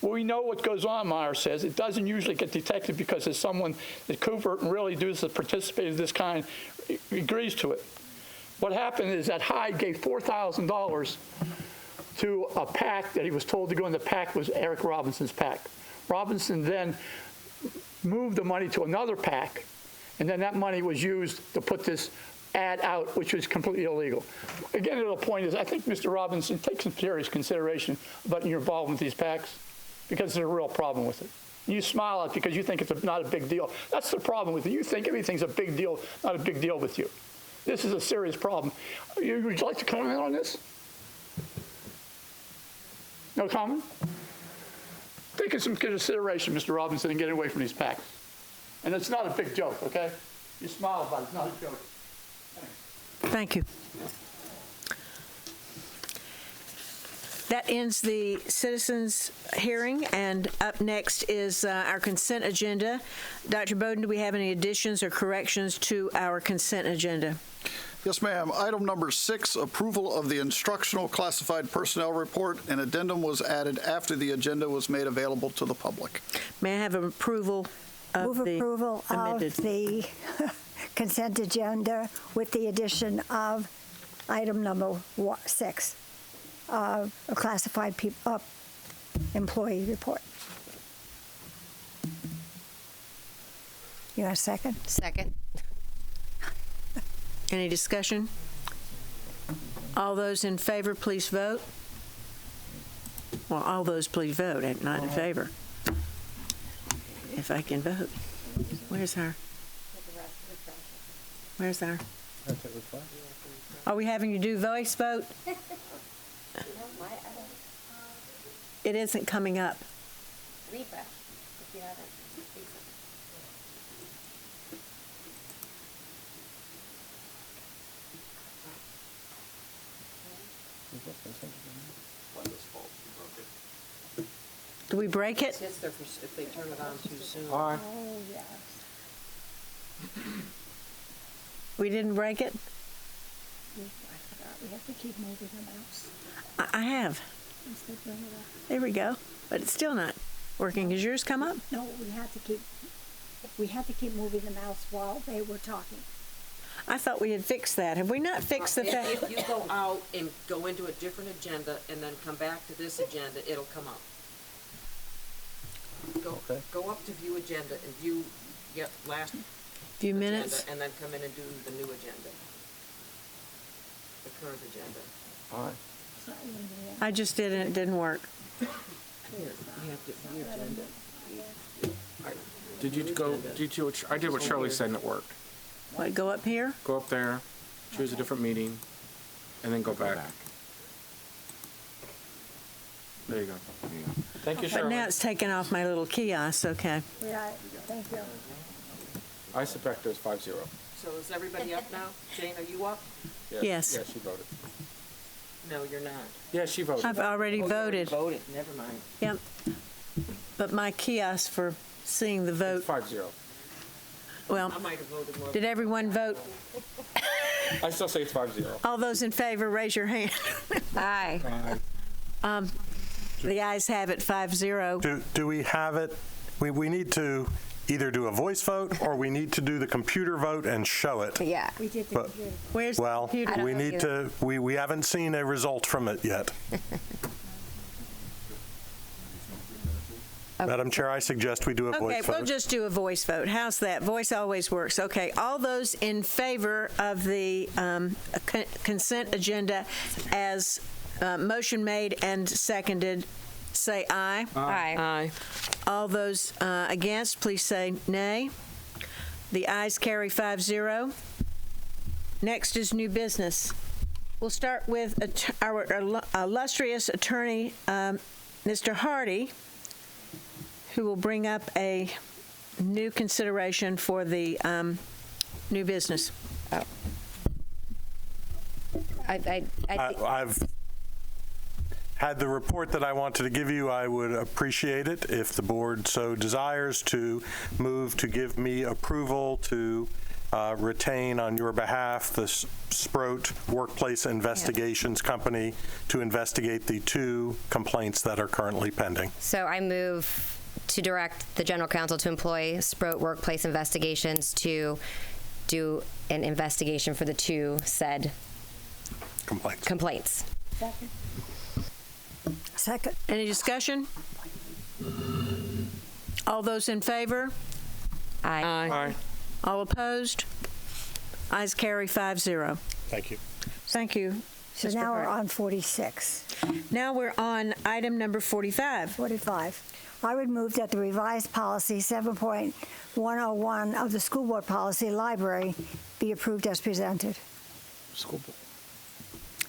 Well, we know what goes on, Meyer says. It doesn't usually get detected because there's someone that Cooper really does to participate of this kind agrees to it. What happened is that Hyde gave $4,000 to a PAC that he was told to go in. The PAC was Eric Robinson's PAC. Robinson then moved the money to another PAC, and then that money was used to put this ad out, which was completely illegal. Again, the point is, I think Mr. Robinson, take some serious consideration about your involvement with these PACs, because there's a real problem with it. You smile at it because you think it's not a big deal. That's the problem with it. You think everything's a big deal, not a big deal with you. This is a serious problem. Would you like to comment on this? No comment? Take some consideration, Mr. Robinson, and get away from these PACs. And it's not a big joke, okay? You smile about it. It's not a joke. Thank you. That ends the citizens' hearing, and up next is our consent agenda. Dr. Bowden, do we have any additions or corrections to our consent agenda? Yes, ma'am. Item number 6, approval of the instructional classified personnel report. An addendum was added after the agenda was made available to the public. May I have an approval of the approval amended? of the consent agenda with the addition of item number 6, a classified employee report. You want a second? Second. Any discussion? All those in favor, please vote. Well, all those please vote, not in favor. If I can vote. Where's our? Are we having you do voice vote? It isn't coming up. Refresh if you haven't. Do we break it? It's there if they turn it on too soon. All right. Oh, yes. We didn't break it? I forgot. We have to keep moving the mouse. I have. There we go. But it's still not working. Does yours come up? No, we had to keep moving the mouse while they were talking. I thought we had fixed that. Have we not fixed the fact? If you go out and go into a different agenda and then come back to this agenda, it'll come up. Go up to view agenda and view last Few agenda, minutes? and then come in and do the new agenda, the current agenda. All right. I just did and it didn't work. Here, you have to view agenda. I did what Shirley said and it worked. What, go up here? Go up there, choose a different meeting, and then go back. There you go. Thank you, But Shirley. now it's taken off my little kiosk, okay. Yeah, thank you. I suspect it was 5-0. So is everybody up now? Jane, are you up? Yes. Yeah, she voted. No, you're not. Yeah, she voted. I've already Oh, you already voted. voted, never mind. Yep. But my kiosk for seeing the vote, It's 5-0. well, I might have voted more. did everyone vote? I still say it's 5-0. All those in favor, raise your hand. Aye. The ayes have it, 5-0. Do we have it? We need to either do a voice vote or we need to do the computer vote and show it. Yeah. We did the But- computer. Where's the Well, computer? don't we know need either. to, we haven't seen a result from it yet. Madam Chair, I suggest we do a voice Okay, vote. we'll just do a voice vote. How's that? Voice always works. Okay, all those in favor of the consent agenda as motion made and seconded, say aye. Aye. All those against, please say nay. The ayes carry 5-0. Next is new business. We'll start with our illustrious attorney, Mr. Hardy, who will bring up a new consideration for the new business. I've had the report that I wanted to give you. I would appreciate it if the board so desires to move to give me approval to retain on your behalf the Sproat Workplace Investigations Company to investigate the 2 complaints that are currently pending. So I move to direct the general counsel to employ Sproat Workplace Investigations to do an investigation for the 2 said complaints. Second. Any discussion? All those in favor? Aye. All opposed? Ayes carry 5-0. Thank you. Thank you. So Mr. now we're Hart. on 46. Now we're on item number 45. 45. I would move that the revised policy 7.101 of the school board policy library be approved as presented. School board.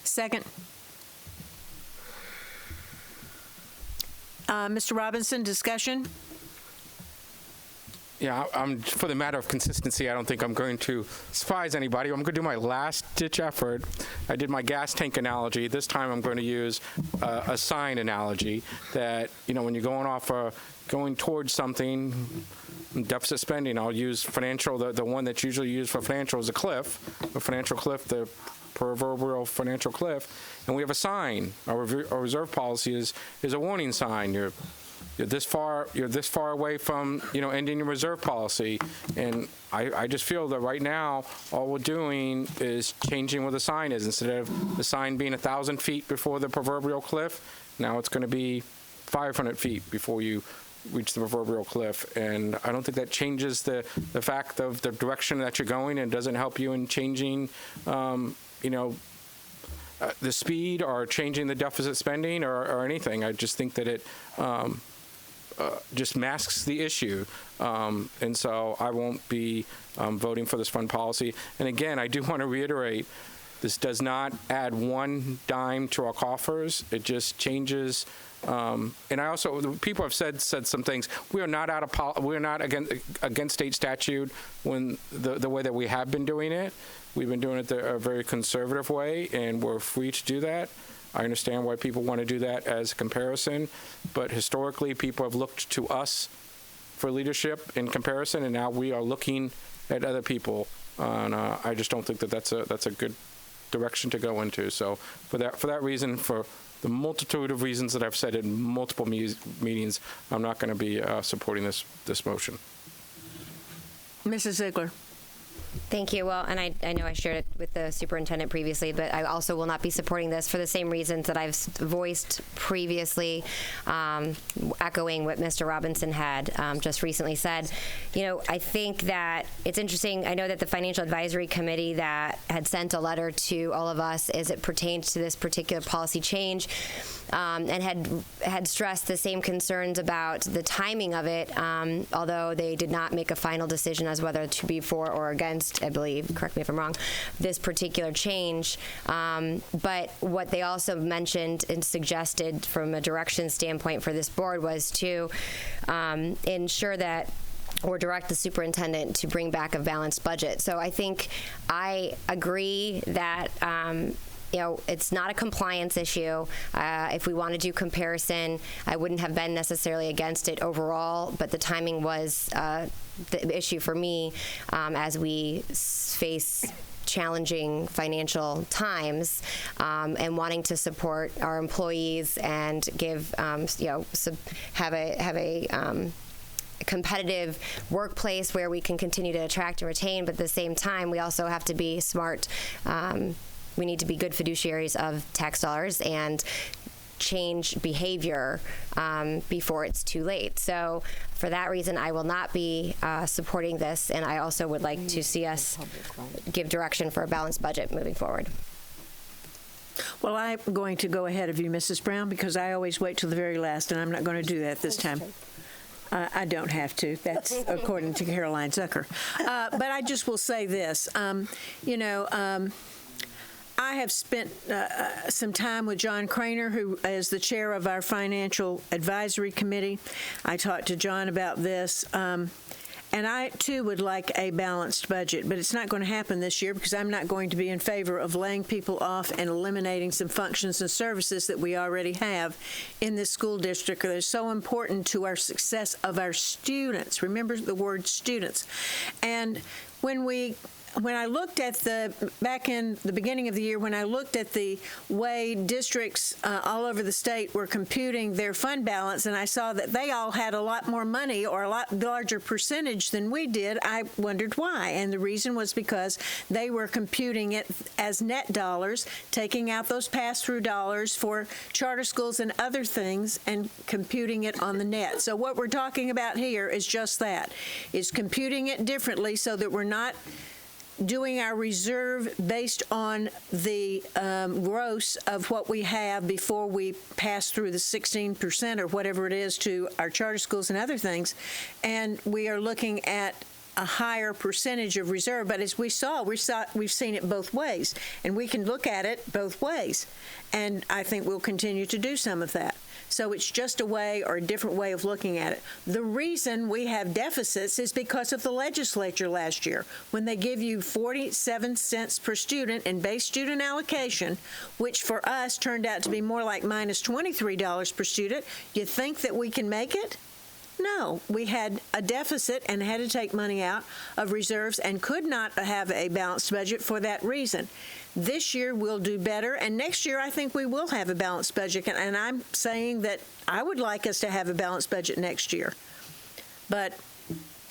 Second. Mr. Robinson, discussion? Yeah, for the matter of consistency, I don't think I'm going to surprise anybody. I'm going to do my last-ditch effort. I did my gas tank analogy. This time I'm going to use a sign analogy that, when you're going towards something, deficit spending, I'll use financial, the one that's usually used for financial is a cliff, the proverbial financial cliff, and we have a sign. Our reserve policy is a warning sign. You're this far away from ending your reserve policy, and I just feel that right now all we're doing is changing what the sign is. Instead of the sign being 1,000 feet before the proverbial cliff, now it's going to be 500 feet before you reach the proverbial cliff. And I don't think that changes the fact of the direction that you're going, and doesn't help you in changing the speed or changing the deficit spending or anything. I just think that it just masks the issue. And so I won't be voting for this fund policy. And again, I do want to reiterate, this does not add one dime to our coffers. It just changes. And I also, people have said some things. We are not we're not against state statute when the way that we have been doing it. We've been doing it a very conservative way, and we're free to do that. I understand why people want to do that as a comparison, but historically, people have looked to us for leadership in comparison, and now we are looking at other people. And I just don't think that that's a good direction to go into. So for that reason, for the multitude of reasons that I've said in multiple meetings, I'm not going to be supporting this motion. Mrs. Ziegler. Thank you. Well, and I know I shared it with the superintendent previously, but I also will not be supporting this for the same reasons that I've voiced previously, echoing what Mr. Robinson had just recently said. I think that it's interesting. I know that the Financial Advisory Committee that had sent a letter to all of us as it pertains to this particular policy change, and had stressed the same concerns about the timing of it, although they did not make a final decision as whether to be for or against, I believe, correct me if I'm wrong, this particular change. But what they also mentioned and suggested from a direction standpoint for this board was to ensure that, or direct the superintendent to bring back a balanced budget. So I think I agree that it's not a compliance issue. If we want to do comparison, I wouldn't have been necessarily against it overall, but the timing was the issue for me as we face challenging financial times, and wanting to support our employees and give, have a competitive workplace where we can continue to attract and retain, but at the same time, we also have to be smart. We need to be good fiduciaries of tax dollars, and change behavior before it's too late. So for that reason, I will not be supporting this, and I also would like to see us give direction for a balanced budget moving forward. Well, I'm going to go ahead of you, Mrs. Brown, because I always wait till the very last, and I'm not going to do that this time. I don't have to. That's according to Caroline Zucker. But I just will say this. I have spent some time with John Craner, who is the chair of our Financial Advisory Committee. I talked to John about this. And I, too, would like a balanced budget, but it's not going to happen this year because I'm not going to be in favor of laying people off and eliminating some functions and services that we already have in this school district. They're so important to our success of our students. Remember the word students. And when I looked at back in the beginning of the year, when I looked at the way districts all over the state were computing their fund balance, and I saw that they all had a lot more money or a lot larger percentage than we did, I wondered why. And the reason was because they were computing it as net dollars, taking out those pass-through dollars for charter schools and other things, and computing it on the net. So what we're talking about here is just that, is computing it differently so that we're not doing our reserve based on the gross of what we have before we pass through the 16% or whatever it is to our charter schools and other things. And we are looking at a higher percentage of reserve. But as we've seen it both ways. And we can look at it both ways. And I think we'll continue to do some of that. So it's just a way or a different way of looking at it. The reason we have deficits is because of the legislature last year, when they give you 47 cents per student in base student allocation, which for us turned out to be more like minus $23 per student. You think that we can make it? No, we had a deficit and had to take money out of reserves and could not have a balanced budget for that reason. This year we'll do better, and next year I think we will have a balanced budget, and I'm saying that I would like us to have a balanced budget next year. But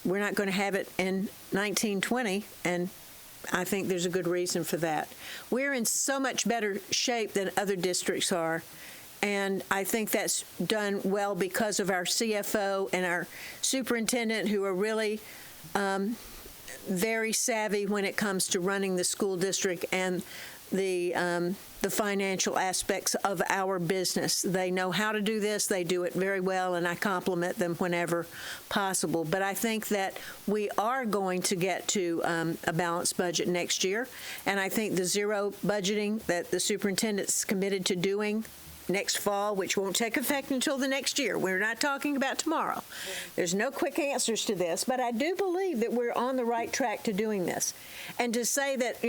we're not going to have it in 1920, and I think there's a good reason for that. We're in so much better shape than other districts are. And I think that's done well because of our CFO and our superintendent, who are really very savvy when it comes to running the school district and the financial aspects of our business. They know how to do this. They do it very well, and I compliment them whenever possible. But I think that we are going to get to a balanced budget next year, and I think the zero budgeting that the superintendent's committed to doing next fall, which won't take effect until the next year. We're not talking about tomorrow. There's no quick answers to this, but I do believe that we're on the right track to doing this. And to say that,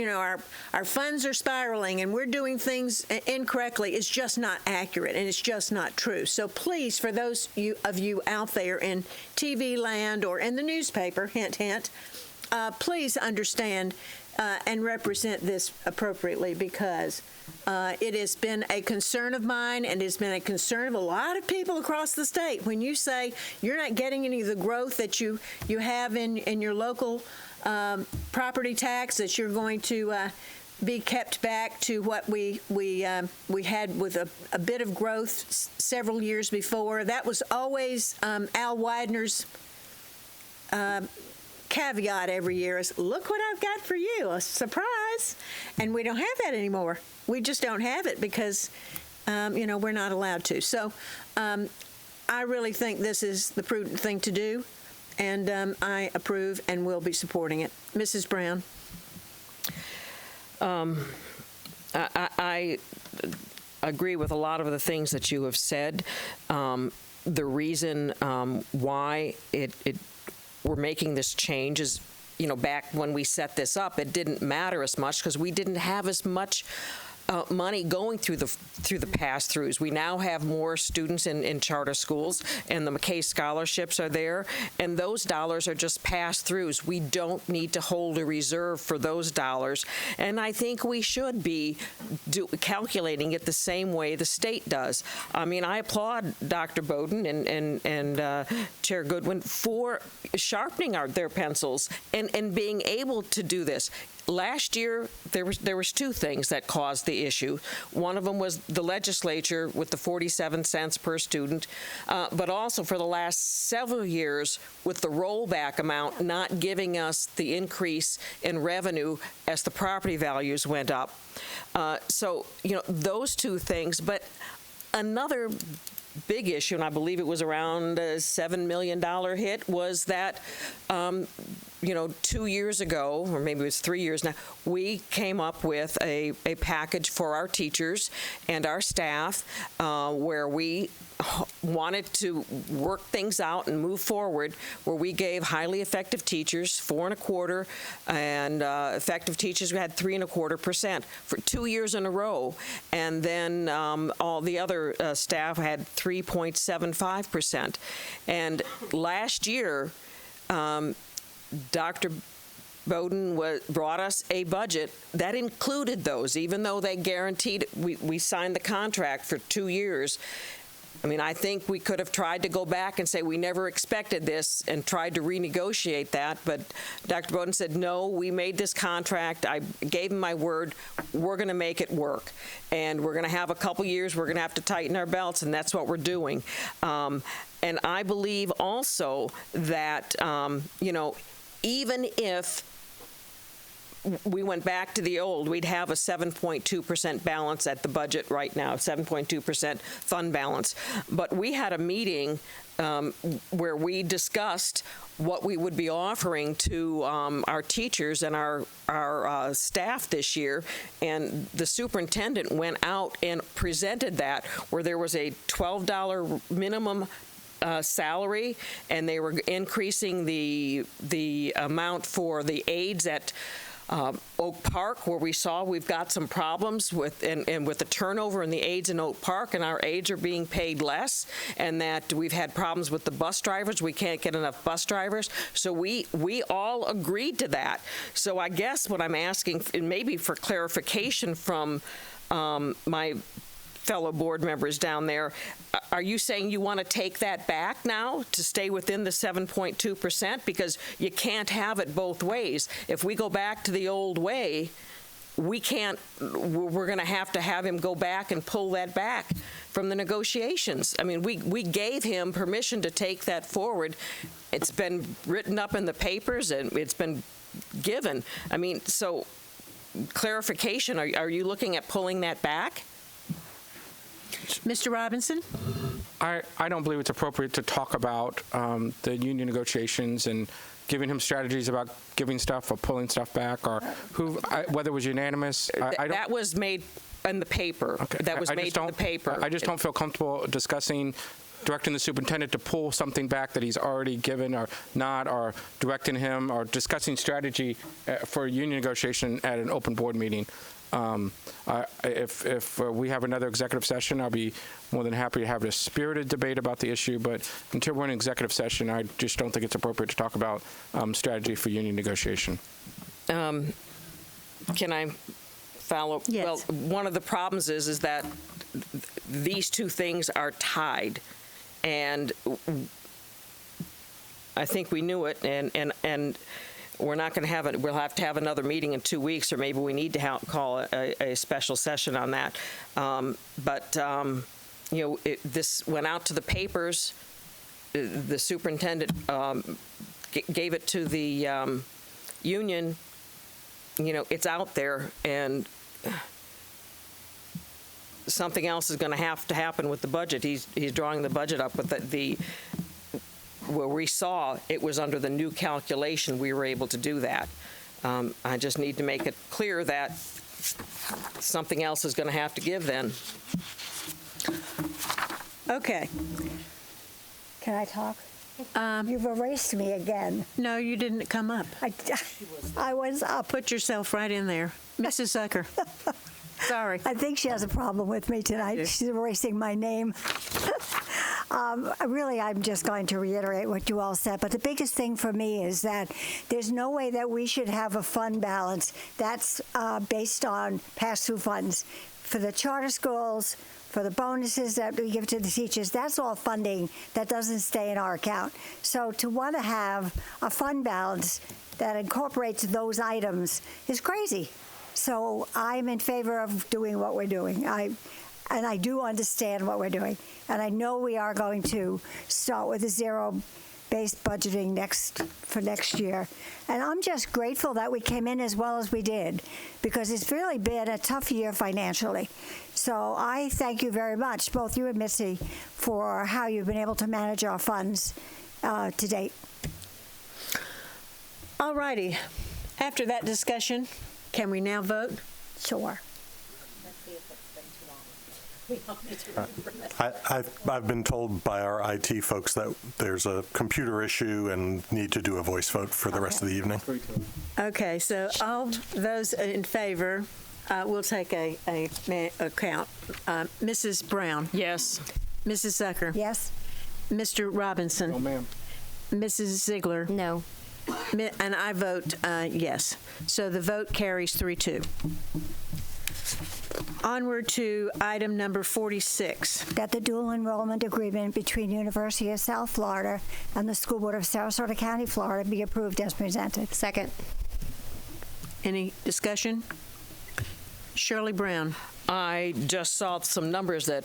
our funds are spiraling and we're doing things incorrectly is just not accurate, and it's just not true. So please, for those of you out there in TV land or in the newspaper, hint, hint, please understand and represent this appropriately, because it has been a concern of mine, and it's been a concern of a lot of people across the state. When you say you're not getting any of the growth that you have in your local property tax, that you're going to be kept back to what we had with a bit of growth several years before. That was always Al Widener's caveat every year is, look what I've got for you, a surprise. And we don't have that anymore. We just don't have it because, we're not allowed to. So I really think this is the prudent thing to do, and I approve and will be supporting it. Mrs. Brown. I agree with a lot of the things that you have said. The reason why we're making this change is, back when we set this up, it didn't matter as much because we didn't have as much money going through the pass-throughs. We now have more students in charter schools, and the McKay scholarships are there, and those dollars are just pass-throughs. We don't need to hold a reserve for those dollars, and I think we should be calculating it the same way the state does. I mean, I applaud Dr. Bowden and Chair Goodwin for sharpening their pencils and being able to do this. last year, there was two things that caused the issue. One of them was the legislature with the 47 cents per student, but also for the last several years with the rollback amount not giving us the increase in revenue as the property values went up. So, those two things. But another big issue, and I believe it was around a $7 million hit, was that 2 years ago, or maybe it was 3 years now, we came up with a package for our teachers and our staff where we wanted to work things out and move forward, where we gave highly effective teachers 4.25%, and effective teachers we had 3.25% for 2 years in a row, and then all the other staff had 3.75%. And last year, Dr. Bowden brought us a budget that included those, even though they guaranteed, we signed the contract for 2 years. I mean, I think we could have tried to go back and say we never expected this and tried to renegotiate that, but Dr. Bowden said, no, we made this contract. I gave him my word. We're going to make it work. And we're going to have a couple years. We're going to have to tighten our belts, and that's what we're doing. And I believe also that, even if we went back to the old, we'd have a 7.2% balance at the budget right now, 7.2% fund balance. But we had a meeting where we discussed what we would be offering to our teachers and our staff this year, and the superintendent went out and presented that, where there was a $12 minimum salary, and they were increasing the amount for the aides at Oak Park, where we've got some problems with with the turnover in the aides in Oak Park, and our aides are being paid less, and that we've had problems with the bus drivers. We can't get enough bus drivers. So we all agreed to that. So I guess what I'm asking, and maybe for clarification from my fellow board members down there, are you saying you want to take that back now to stay within the 7.2%? Because you can't have it both ways. If we go back to the old way, we're going to have him go back and pull that back from the negotiations. I mean, we gave him permission to take that forward. It's been written up in the papers, and it's been given. I mean, so clarification, are you looking at pulling that back? Mr. Robinson? I don't believe it's appropriate to talk about the union negotiations and giving him strategies about giving stuff or pulling stuff back, or whether it was unanimous. That was made in the paper. Okay. That was made in the paper. I just don't feel comfortable directing the superintendent to pull something back that he's already given or not, or directing him or discussing strategy for union negotiation at an open board meeting. If we have another executive session, I'll be more than happy to have a spirited debate about the issue, but until we're in executive session, I just don't think it's appropriate to talk about strategy for union negotiation. Can I follow? Yes. Well, one of the problems is that these two things are tied, and I think we knew it, and we're not going to have it. We'll have to have another meeting in 2 weeks, or maybe we need to call a special session on that. This went out to the papers. The superintendent gave it to the union. It's out there, and something else is going to have to happen with the budget. He's drawing the budget up with where we saw it was under the new calculation, we were able to do that. I just need to make it clear that something else is going to have to give then. Okay. Can I talk? You've erased me again. No, you didn't come up. I was up. Put yourself right in there. Mrs. Zucker. Sorry. I think she has a problem with me tonight. She's erasing my name. Really, I'm just going to reiterate what you all said, but the biggest thing for me is that there's no way that we should have a fund balance that's based on pass-through funds. For the charter schools, for the bonuses that we give to the teachers, that's all funding that doesn't stay in our account. So to want to have a fund balance that incorporates those items is crazy. So I'm in favor of doing what we're doing. And I do understand what we're doing. And I know we are going to start with a zero-based budgeting for next year. And I'm just grateful that we came in as well as we did, because it's really been a tough year financially. So I thank you very much, both you and Missy, for how you've been able to manage our funds to date. All righty. After that discussion, can we now vote? Sure. I've been told by our IT folks that there's a computer issue and need to do a voice vote for the rest of the evening. Okay, so all those in favor, we'll take a count. Mrs. Brown? Yes. Mrs. Zucker? Yes. Mr. Robinson? No, ma'am. Mrs. Ziegler? No. And I vote yes. So the vote carries 3-2. Onward to item number 46. That the dual enrollment agreement between University of South Florida and the School Board of Sarasota County, Florida be approved as presented. Second. Any discussion? Shirley Brown. I just saw some numbers that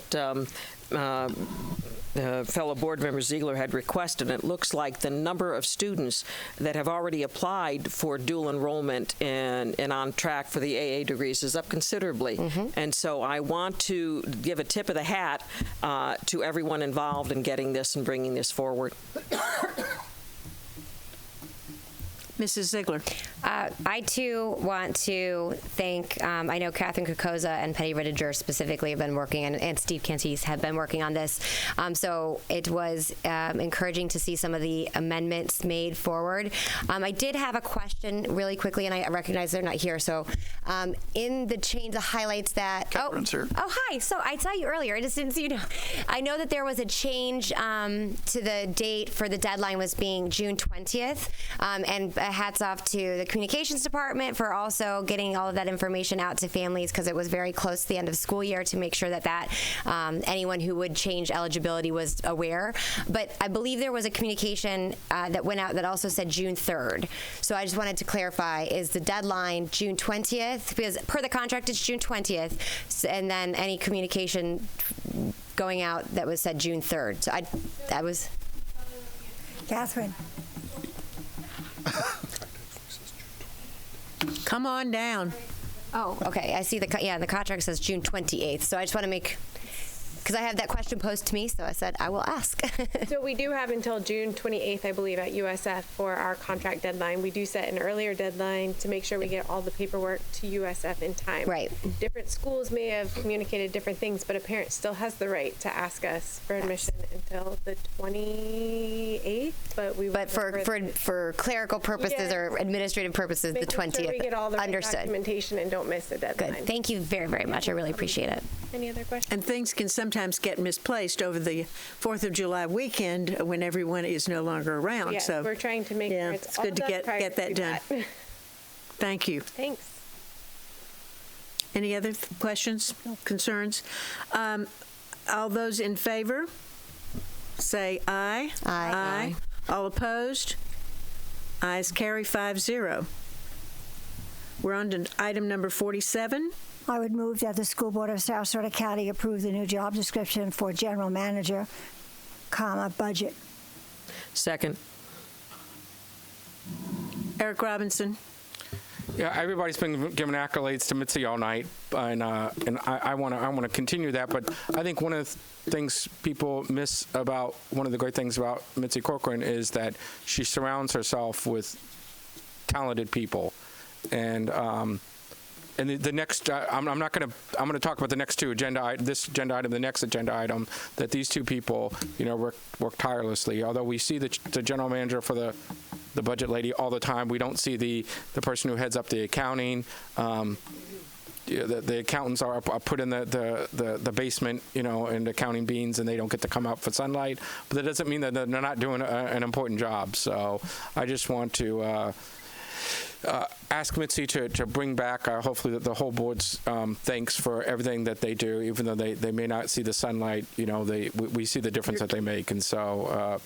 fellow board member Ziegler had requested. It looks like the number of students that have already applied for dual enrollment and on track for the AA degrees is up considerably. And so I want to give a tip of the hat to everyone involved in getting this and bringing this forward. Mrs. Ziegler. I, too, want to thank, I know Catherine Kokoza and Penny Rittiger specifically have been working, and Steve Cantis have been working on this. So it was encouraging to see some of the amendments made forward. I did have a question really quickly, and I recognize they're not here. So in the change, the highlights that... Catherine's here. Oh, hi. So I saw you earlier. I just didn't see you. I know that there was a change to the date for the deadline was being June 20th, and hats off to the communications department for also getting all of that information out to families, because it was very close to the end of school year, to make sure that anyone who would change eligibility was aware. But I believe there was a communication that went out that also said June 3rd. So I just wanted to clarify, is the deadline June 20th? Because per the contract, it's June 20th, and then any communication going out that was said June 3rd. So that was... Catherine. Come on down. Oh, okay. I see the contract says June 28th. So I just want to make, because I have that question posed to me, so I said I will ask. So we do have until June 28th, I believe, at USF for our contract deadline. We do set an earlier deadline to make sure we get all the paperwork to USF in time. Right. Different schools may have communicated different things, but a parent still has the right to ask us for admission until the 28th. But for clerical purposes or administrative purposes, the 20th. Sure we get all the right Understood. documentation and don't miss the deadline. Good. Thank you very, very much. I really appreciate it. Any other questions? And things can sometimes get misplaced over the 4th of July weekend when everyone is no longer around. Yes, so we're trying to make sure it's all good to done prior get that to done. Thank you. Thanks. Any other questions, concerns? All those in favor, say aye. Aye. All opposed? Ayes carry 5-0. We're on to item number 47. I would move that the School Board of Sarasota County approve the new job description for general manager, budget. Second. Eric Robinson. Yeah, everybody's been giving accolades to Mitzi all night, and I want to continue that. But I think one of the things people miss about one of the great things about Mitzi Corcoran is that she surrounds herself with talented people, and the next I'm going to talk about the next two this agenda item, the next agenda item, that these two people work tirelessly. Although we see the general manager for the budget lady all the time, we don't see the person who heads up the accounting. The accountants are put in the basement, in the counting beans, and they don't get to come out for sunlight. But that doesn't mean that they're not doing an important job. So I just want to ask Mitzi to bring back, hopefully, the whole board's thanks for everything that they do, even though they may not see the sunlight. We see the difference that they make. And so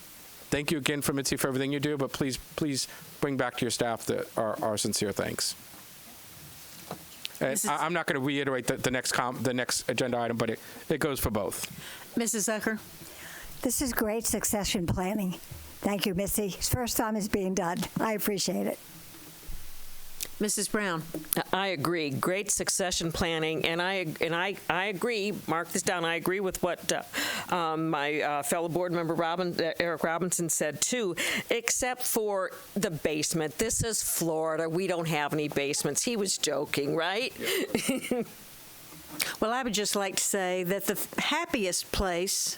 thank you again for Mitzi for everything you do, but please bring back to your staff our sincere thanks. And I'm not going to reiterate the next agenda item, but it goes for both. Mrs. Zucker? This is great succession planning. Thank you, Missy. It's first time it's being done. I appreciate it. Mrs. Brown? I agree. Great succession planning, and I agree. Mark this down. I agree with what my fellow board member Eric Robinson said too, except for the basement. This is Florida. We don't have any basements. He was joking, right? Yep. Well, I would just like to say that the happiest place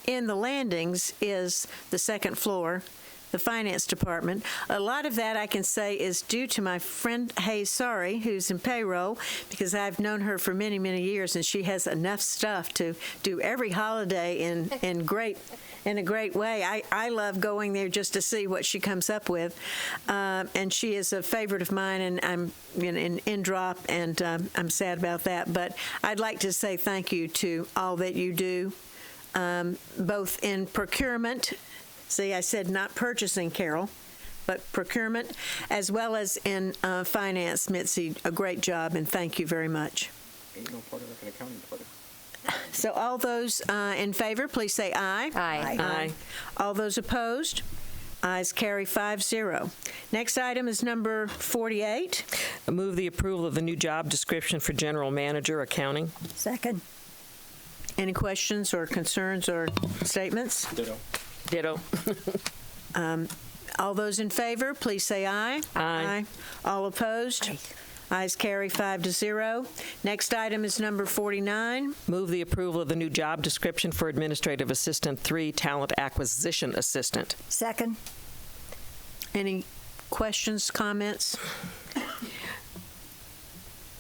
in the landings is the second floor, the finance department. A lot of that I can say is due to my friend Hayes Sorry, who's in payroll, because I've known her for many, many years, and she has enough stuff to do every holiday in a great way. I love going there just to see what she comes up with, and she is a favorite of mine, and I'm in drop, and I'm sad about that. But I'd like to say thank you to all that you do, both in procurement. See, I said not purchasing, Carol, but procurement, as well as in finance. Mitzi, a great job, and thank you very much. Ain't no part of an accounting department. So all those in favor, please say aye. Aye. Aye. All those opposed? Ayes carry 5-0. Next item is number 48. I move the approval of the new job description for general manager accounting. Second. Any questions or concerns or statements? Ditto. All those in favor, please say aye. Aye. All opposed? Ayes carry 5-0. Next item is number 49. Move the approval of the new job description for Administrative Assistant 3, Talent Acquisition Assistant. Second. Any questions, comments?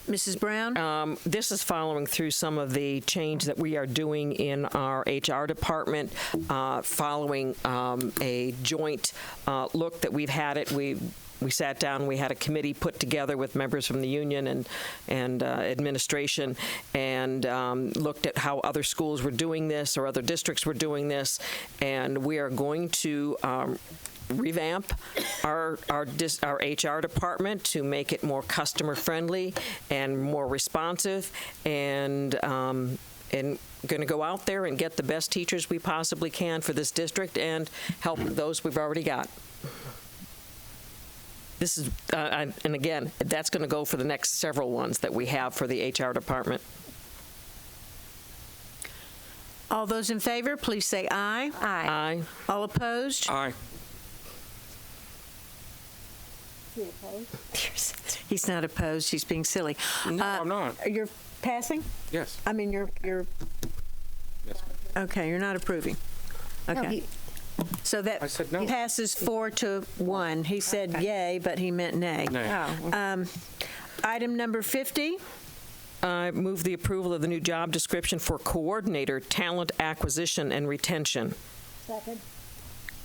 Mrs. Brown? This is following through some of the change that we are doing in our HR department, following a joint look that we've had it. We sat down, we had a committee put together with members from the union and administration, and looked at how other schools were doing this or other districts were doing this, and we are going to revamp our HR department to make it more customer friendly and more responsive, and going to go out there and get the best teachers we possibly can for this district and help those we've already got. This is, and again, that's going to go for the next several ones that we have for the HR department. All those in favor, please say aye. Aye. Aye. All opposed? Aye. He's not opposed. He's being silly. No, I'm not. You're passing? Yes. I mean, you're. Yes, ma'am. Okay, you're not approving. Okay. So that I said no. passes 4-1. He said yay, but he meant nay. Nay. Item number 50. I move the approval of the new job description for Coordinator, Talent Acquisition and Retention. Second.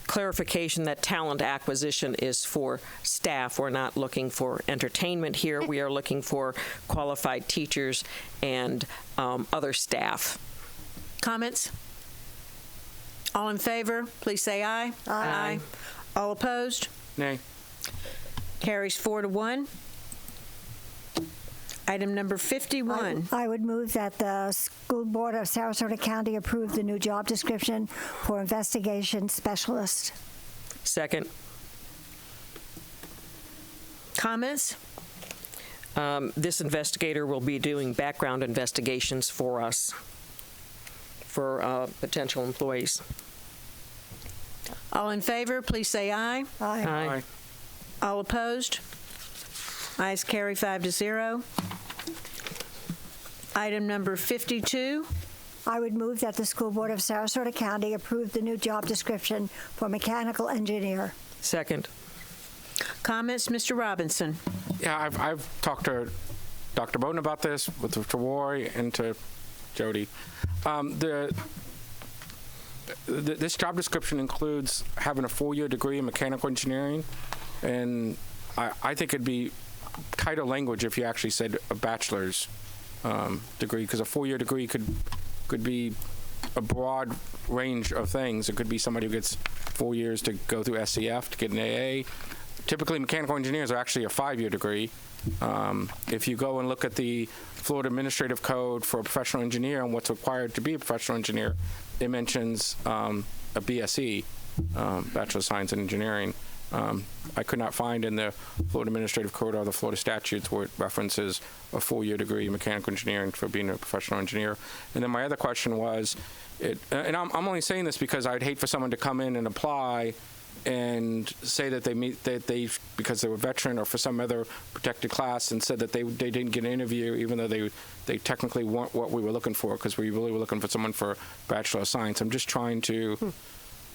Clarification that talent acquisition is for staff. We're not looking for entertainment here. We are looking for qualified teachers and other staff. Comments? All in favor, please say aye. Aye. All opposed? Nay. Carries 4-1. Item number 51. I would move that the School Board of Sarasota County approve the new job description for investigation specialist. Second. Comments? This investigator will be doing background investigations for us, for potential employees. All in favor, please say aye. Aye. Aye. All opposed? Ayes carry 5-0. Item number 52. I would move that the School Board of Sarasota County approve the new job description for mechanical engineer. Second. Comments, Mr. Robinson? Yeah, I've talked to Dr. Bowden about this, to Roy and to Jody. This job description includes having a 4-year degree in mechanical engineering, and I think it'd be tighter language if you actually said a bachelor's degree, because a 4-year degree could be a broad range of things. It could be somebody who gets 4 years to go through SCF to get an AA. Typically, mechanical engineers are actually a 5-year degree. If you go and look at the Florida Administrative Code for a professional engineer and what's required to be a professional engineer, it mentions a BSE, Bachelor of Science in Engineering. I could not find in the Florida Administrative Code or the Florida statutes where it references a 4-year degree in mechanical engineering for being a professional engineer. And then my other question was, and I'm only saying this because I'd hate for someone to come in and apply and say that they because they were veteran or for some other protected class, and said that they didn't get an interview even though they technically weren't what we were looking for, because we really were looking for someone for Bachelor of Science. I'm just trying to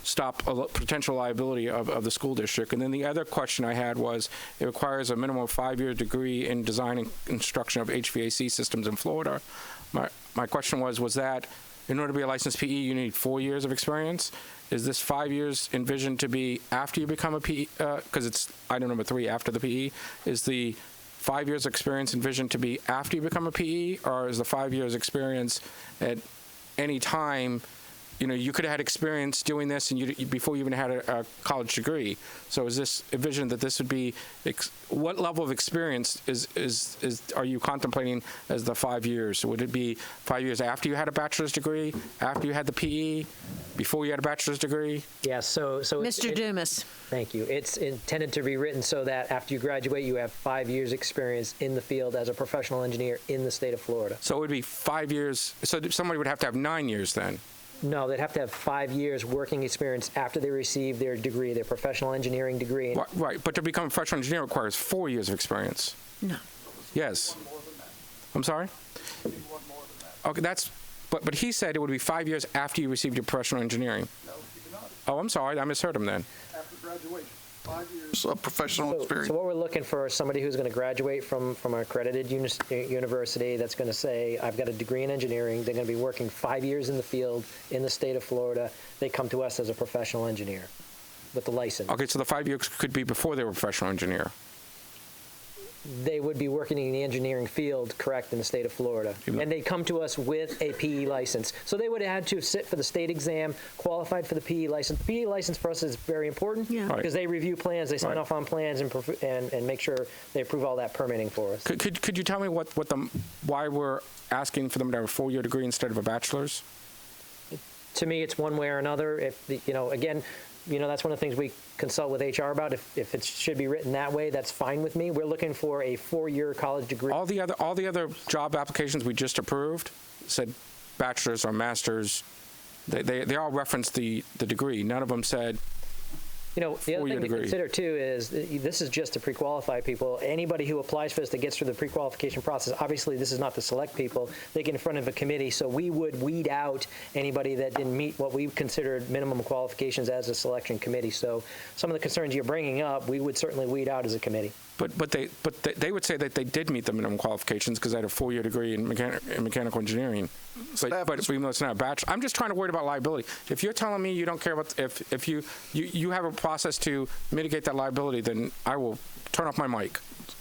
stop a potential liability of the school district. And then the other question I had was, it requires a minimum of 5-year degree in design and construction of HVAC systems in Florida. My question was that in order to be a licensed PE, you need 4 years of experience? Is this 5 years envisioned to be after you become a PE? Because it's item number 3, after the PE. Is the 5 years experience envisioned to be after you become a PE, or is the 5 years experience at any time? You know, you could have had experience doing this and before you even had a college degree. So is this envisioned that this would be, what level of experience are you contemplating as the 5 years? Would it be 5 years after you had a bachelor's degree, after you had the PE, before you had a bachelor's degree? Yeah, so Mr. Dumas. Thank you. It's intended to be written so that after you graduate, you have 5 years experience in the field as a professional engineer in the state of Florida. So it would be 5 years, so somebody would have to have 9 years then? No, they'd have to have 5 years working experience after they receive their degree, their professional engineering degree. Right, but to become a professional engineer requires 4 years of experience. No. Yes. I'm sorry? Okay, but he said it would be 5 years after you received your professional engineering. No, you cannot. Oh, I'm sorry, I misheard him then. After graduation, 5 years of professional experience. So what we're looking for is somebody who's going to graduate from an accredited university that's going to say, I've got a degree in engineering. They're going to be working 5 years in the field in the state of Florida. They come to us as a professional engineer with the license. Okay, so the 5 years could be before they were a professional engineer. They would be working in the engineering field, correct, in the state of Florida. And they come to us with a PE license. So they would have had to sit for the state exam, qualified for the PE license. The PE license for us is very important because they review plans, they sign off on plans, and make sure they approve all that permitting for us. Could you tell me why we're asking for them to have a 4-year degree instead of a bachelor's? To me, it's one way or another. Again, that's one of the things we consult with HR about. If it should be written that way, that's fine with me. We're looking for a 4-year college degree. All the other job applications we just approved said bachelor's or master's. They all referenced the degree. None of them said. The other thing to consider, too, is this is just to pre-qualify people. Anybody who applies for this that gets through the pre-qualification process, obviously this is not to select people. They get in front of a committee, so we would weed out anybody that didn't meet what we considered minimum qualifications as a selection committee. So some of the concerns you're bringing up, we would certainly weed out as a committee. But they would say that they did meet the minimum qualifications because they had a 4-year degree in mechanical engineering. But even though it's not a bachelor, I'm just trying to worry about liability. If you're telling me you don't care about if you have a process to mitigate that liability, then I will turn off my mic.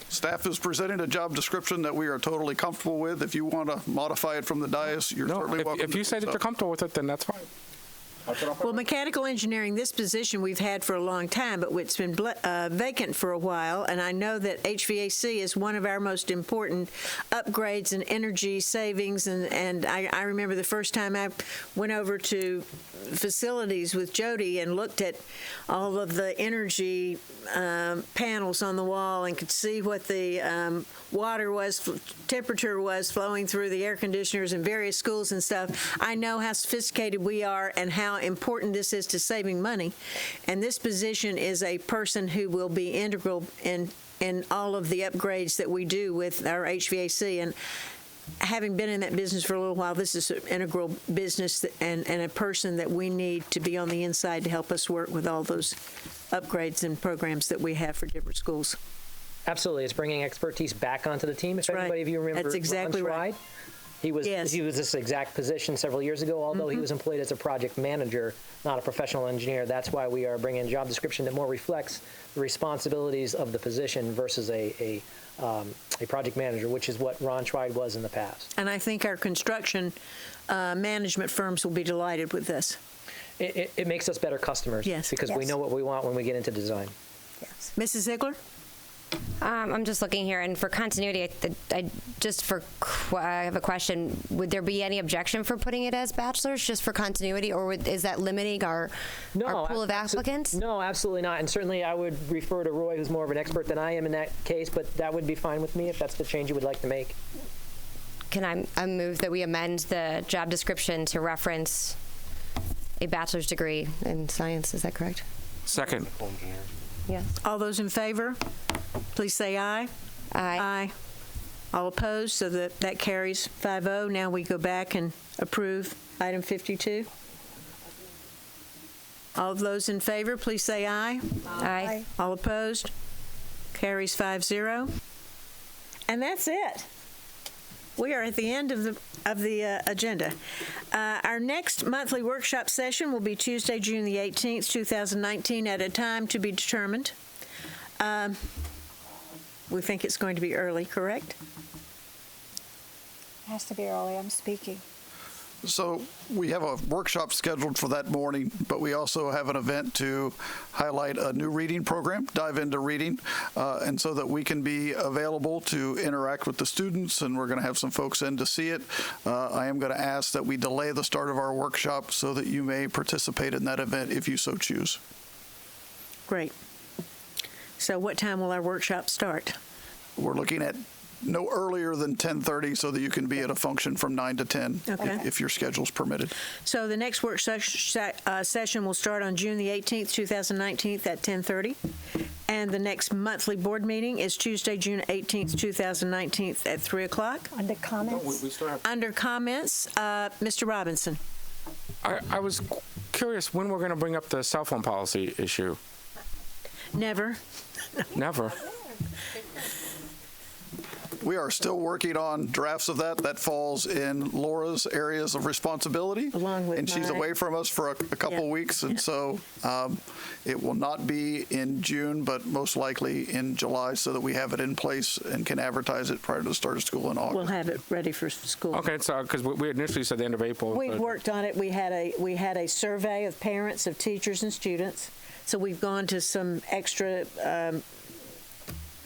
Staff is presenting a job description that we are totally comfortable with. If you want to modify it from the dais, you're certainly welcome. If you say that you're comfortable with it, then that's fine. Well, mechanical engineering, this position we've had for a long time, but it's been vacant for a while, and I know that HVAC is one of our most important upgrades and energy savings, and I remember the first time I went over to facilities with Jody and looked at all of the energy panels on the wall and could see what the temperature was flowing through the air conditioners in various schools and stuff. I know how sophisticated we are and how important this is to saving money. And this position is a person who will be integral in all of the upgrades that we do with our HVAC. And having been in that business for a little while, this is an integral business and a person that we need to be on the inside to help us work with all those upgrades and programs that we have for different schools. Absolutely. It's bringing expertise back onto the team. If anybody of you remember That's exactly Ron's right. Ride, He was Yes. this exact position several years ago, although he was employed as a project manager, not a professional engineer. That's why we are bringing a job description that more reflects the responsibilities of the position versus a project manager, which is what Ron Schweid was in the past. And I think our construction management firms will be delighted with this. It makes us better customers. Yes. Because we know what we want when we get into design. Yes. Mrs. Ziegler? I'm just looking here, and for continuity, I have a question. Would there be any objection for putting it as bachelor's, just for continuity, or is that limiting our pool of applicants? No, absolutely not. And certainly I would refer to Roy, who's more of an expert than I am in that case, but that would be fine with me if that's the change you would like to make. Can I move that we amend the job description to reference a bachelor's degree in science? Is that correct? Second. Yes. All those in favor, please say aye. Aye. Aye. All opposed, so that carries 5-0. Now we go back and approve item 52. All of those in favor, please say aye. Aye. All opposed, carries 5-0. And that's it. We are at the end of the agenda. Our next monthly workshop session will be Tuesday, June the 18th, 2019, at a time to be determined. We think it's going to be early, correct? It has to be early. I'm speaking. So we have a workshop scheduled for that morning, but we also have an event to highlight a new reading program, dive into reading, and so that we can be available to interact with the students, and we're going to have some folks in to see it. I am going to ask that we delay the start of our workshop so that you may participate in that event if you so choose. Great. So what time will our workshop start? We're looking at no earlier than 10:30 so that you can be at a function from 9 to 10 if your schedule's permitted. So the next work session will start on June the 18th, 2019 at 10:30. And the next monthly board meeting is Tuesday, June 18th, 2019 at 3 o'clock. Under comments? Under comments, Mr. Robinson. I was curious when we're going to bring up the cell phone policy issue. Never. Never. We are still working on drafts of that. That falls in Laura's areas of responsibility. Along with and she's mine. away from us for a couple weeks, and so it will not be in June, but most likely in July, so that we have it in place and can advertise it prior to the start of school in August. We'll have it ready for school. Okay, so because we initially said the end of April. We've worked on it. We had a survey of parents, of teachers, and students. So we've gone to some extra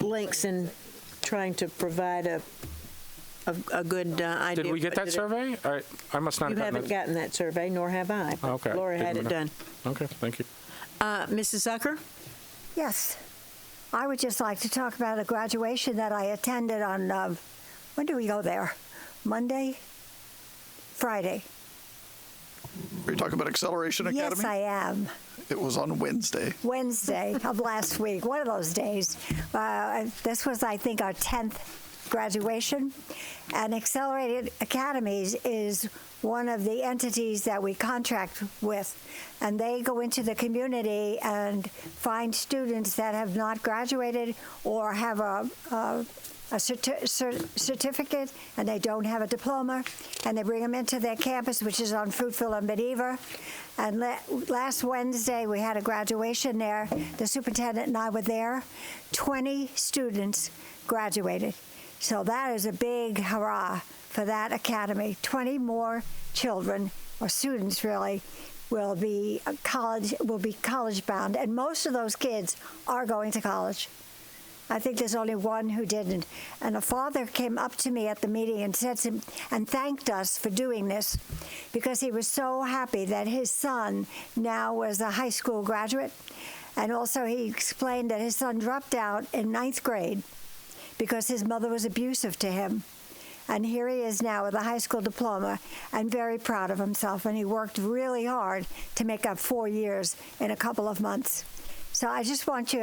links and trying to provide a good idea. Did we get that survey? I must not You have haven't gotten gotten that survey, nor have I. But Okay. Laura had it done. Okay, thank you. Mrs. Zucker? Yes. I would just like to talk about a graduation that I attended on, when do we go there? Monday? Friday. Are you talking about Acceleration Academy? Yes, I am. It was on Wednesday. Wednesday of last week, one of those days. This was, I think, our 10th graduation. And Accelerated Academies is one of the entities that we contract with. And they go into the community and find students that have not graduated or have a certificate and they don't have a diploma, and they bring them into their campus, which is on Fruitville and Beaver. And last Wednesday we had a graduation there. The superintendent and I were there. 20 students graduated. So that is a big hurrah for that academy. 20 more children, or students really, will be college bound, and most of those kids are going to college. I think there's only one who didn't. And a father came up to me at the meeting and said to him, and thanked us for doing this, because he was so happy that his son now was a high school graduate. And also he explained that his son dropped out in 9th grade because his mother was abusive to him. And here he is now with a high school diploma and very proud of himself. And he worked really hard to make up 4 years in a couple of months. So I just want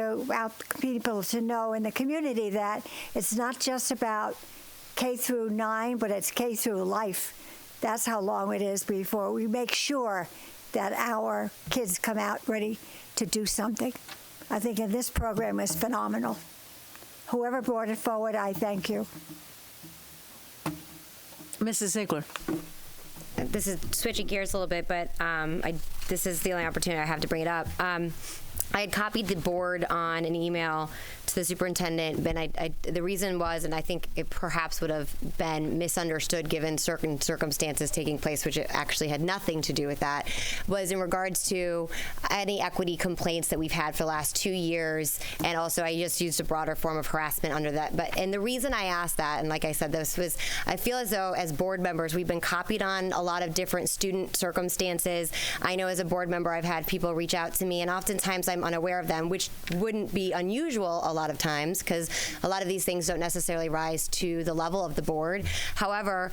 people to know in the community that it's not just about K through 9, but it's K through life. That's how long it is before we make sure that our kids come out ready to do something. I think this program is phenomenal. Whoever brought it forward, I thank you. Mrs. Ziegler. This is switching gears a little bit, but this is the only opportunity I have to bring it up. I had copied the board on an email to the superintendent, but the reason was, and I think it perhaps would have been misunderstood given certain circumstances taking place, which it actually had nothing to do with that, was in regards to any equity complaints that we've had for the last 2 years, and also I just used a broader form of harassment under that. And the reason I asked that, and like I said, this was, I feel as though as board members, we've been copied on a lot of different student circumstances. I know as a board member, I've had people reach out to me, and oftentimes I'm unaware of them, which wouldn't be unusual a lot of times because a lot of these things don't necessarily rise to the level of the board. However,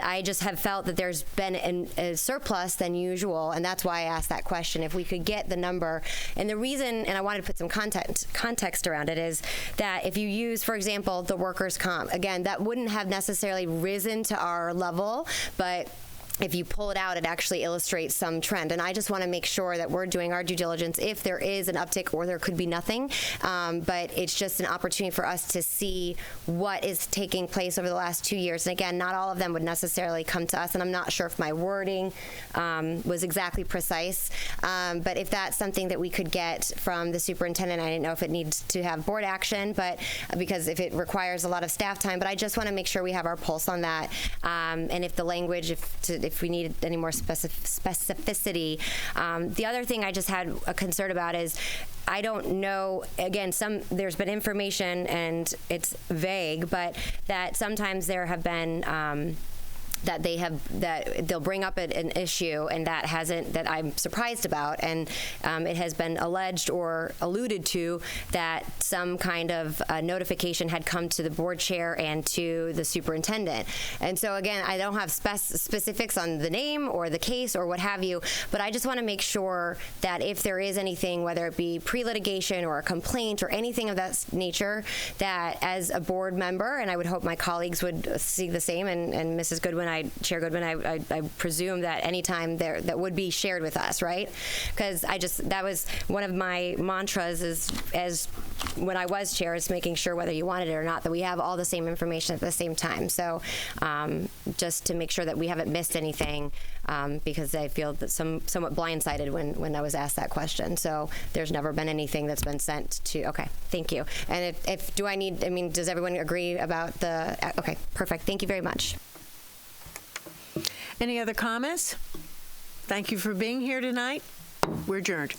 I just have felt that there's been a surplus than usual, and that's why I asked that question. If we could get the number, and the reason, and I wanted to put some context around it, is that if you use, for example, the workers' comp, again, that wouldn't have necessarily risen to our level, but if you pull it out, it actually illustrates some trend. And I just want to make sure that we're doing our due diligence if there is an uptick or there could be nothing. But it's just an opportunity for us to see what is taking place over the last 2 years. And again, not all of them would necessarily come to us. And I'm not sure if my wording was exactly precise. But if that's something that we could get from the superintendent, I didn't know if it needs to have board action, but because if it requires a lot of staff time. But I just want to make sure we have our pulse on that. And if the language, if we need any more specificity. The other thing I just had a concern about is I don't know, again, there's been information and it's vague, but that sometimes there have been that they'll bring up an issue and that I'm surprised about, and it has been alleged or alluded to that some kind of notification had come to the board chair and to the superintendent. And so again, I don't have specifics on the name or the case or what have you, but I just want to make sure that if there is anything, whether it be pre-litigation or a complaint or anything of that nature, that as a board member, and I would hope my colleagues would see the same, and Mrs. Goodwin, Chair Goodwin, I presume that anytime that would be shared with us, right? Because that was one of my mantras as when I was chair, is making sure whether you wanted it or not, that we have all the same information at the same time. So just to make sure that we haven't missed anything, because I feel that somewhat blindsided when I was asked that question. So there's never been anything that's been sent to, okay, thank you. And does everyone agree about okay, perfect, thank you very much. Any other comments? Thank you for being here tonight. We're adjourned.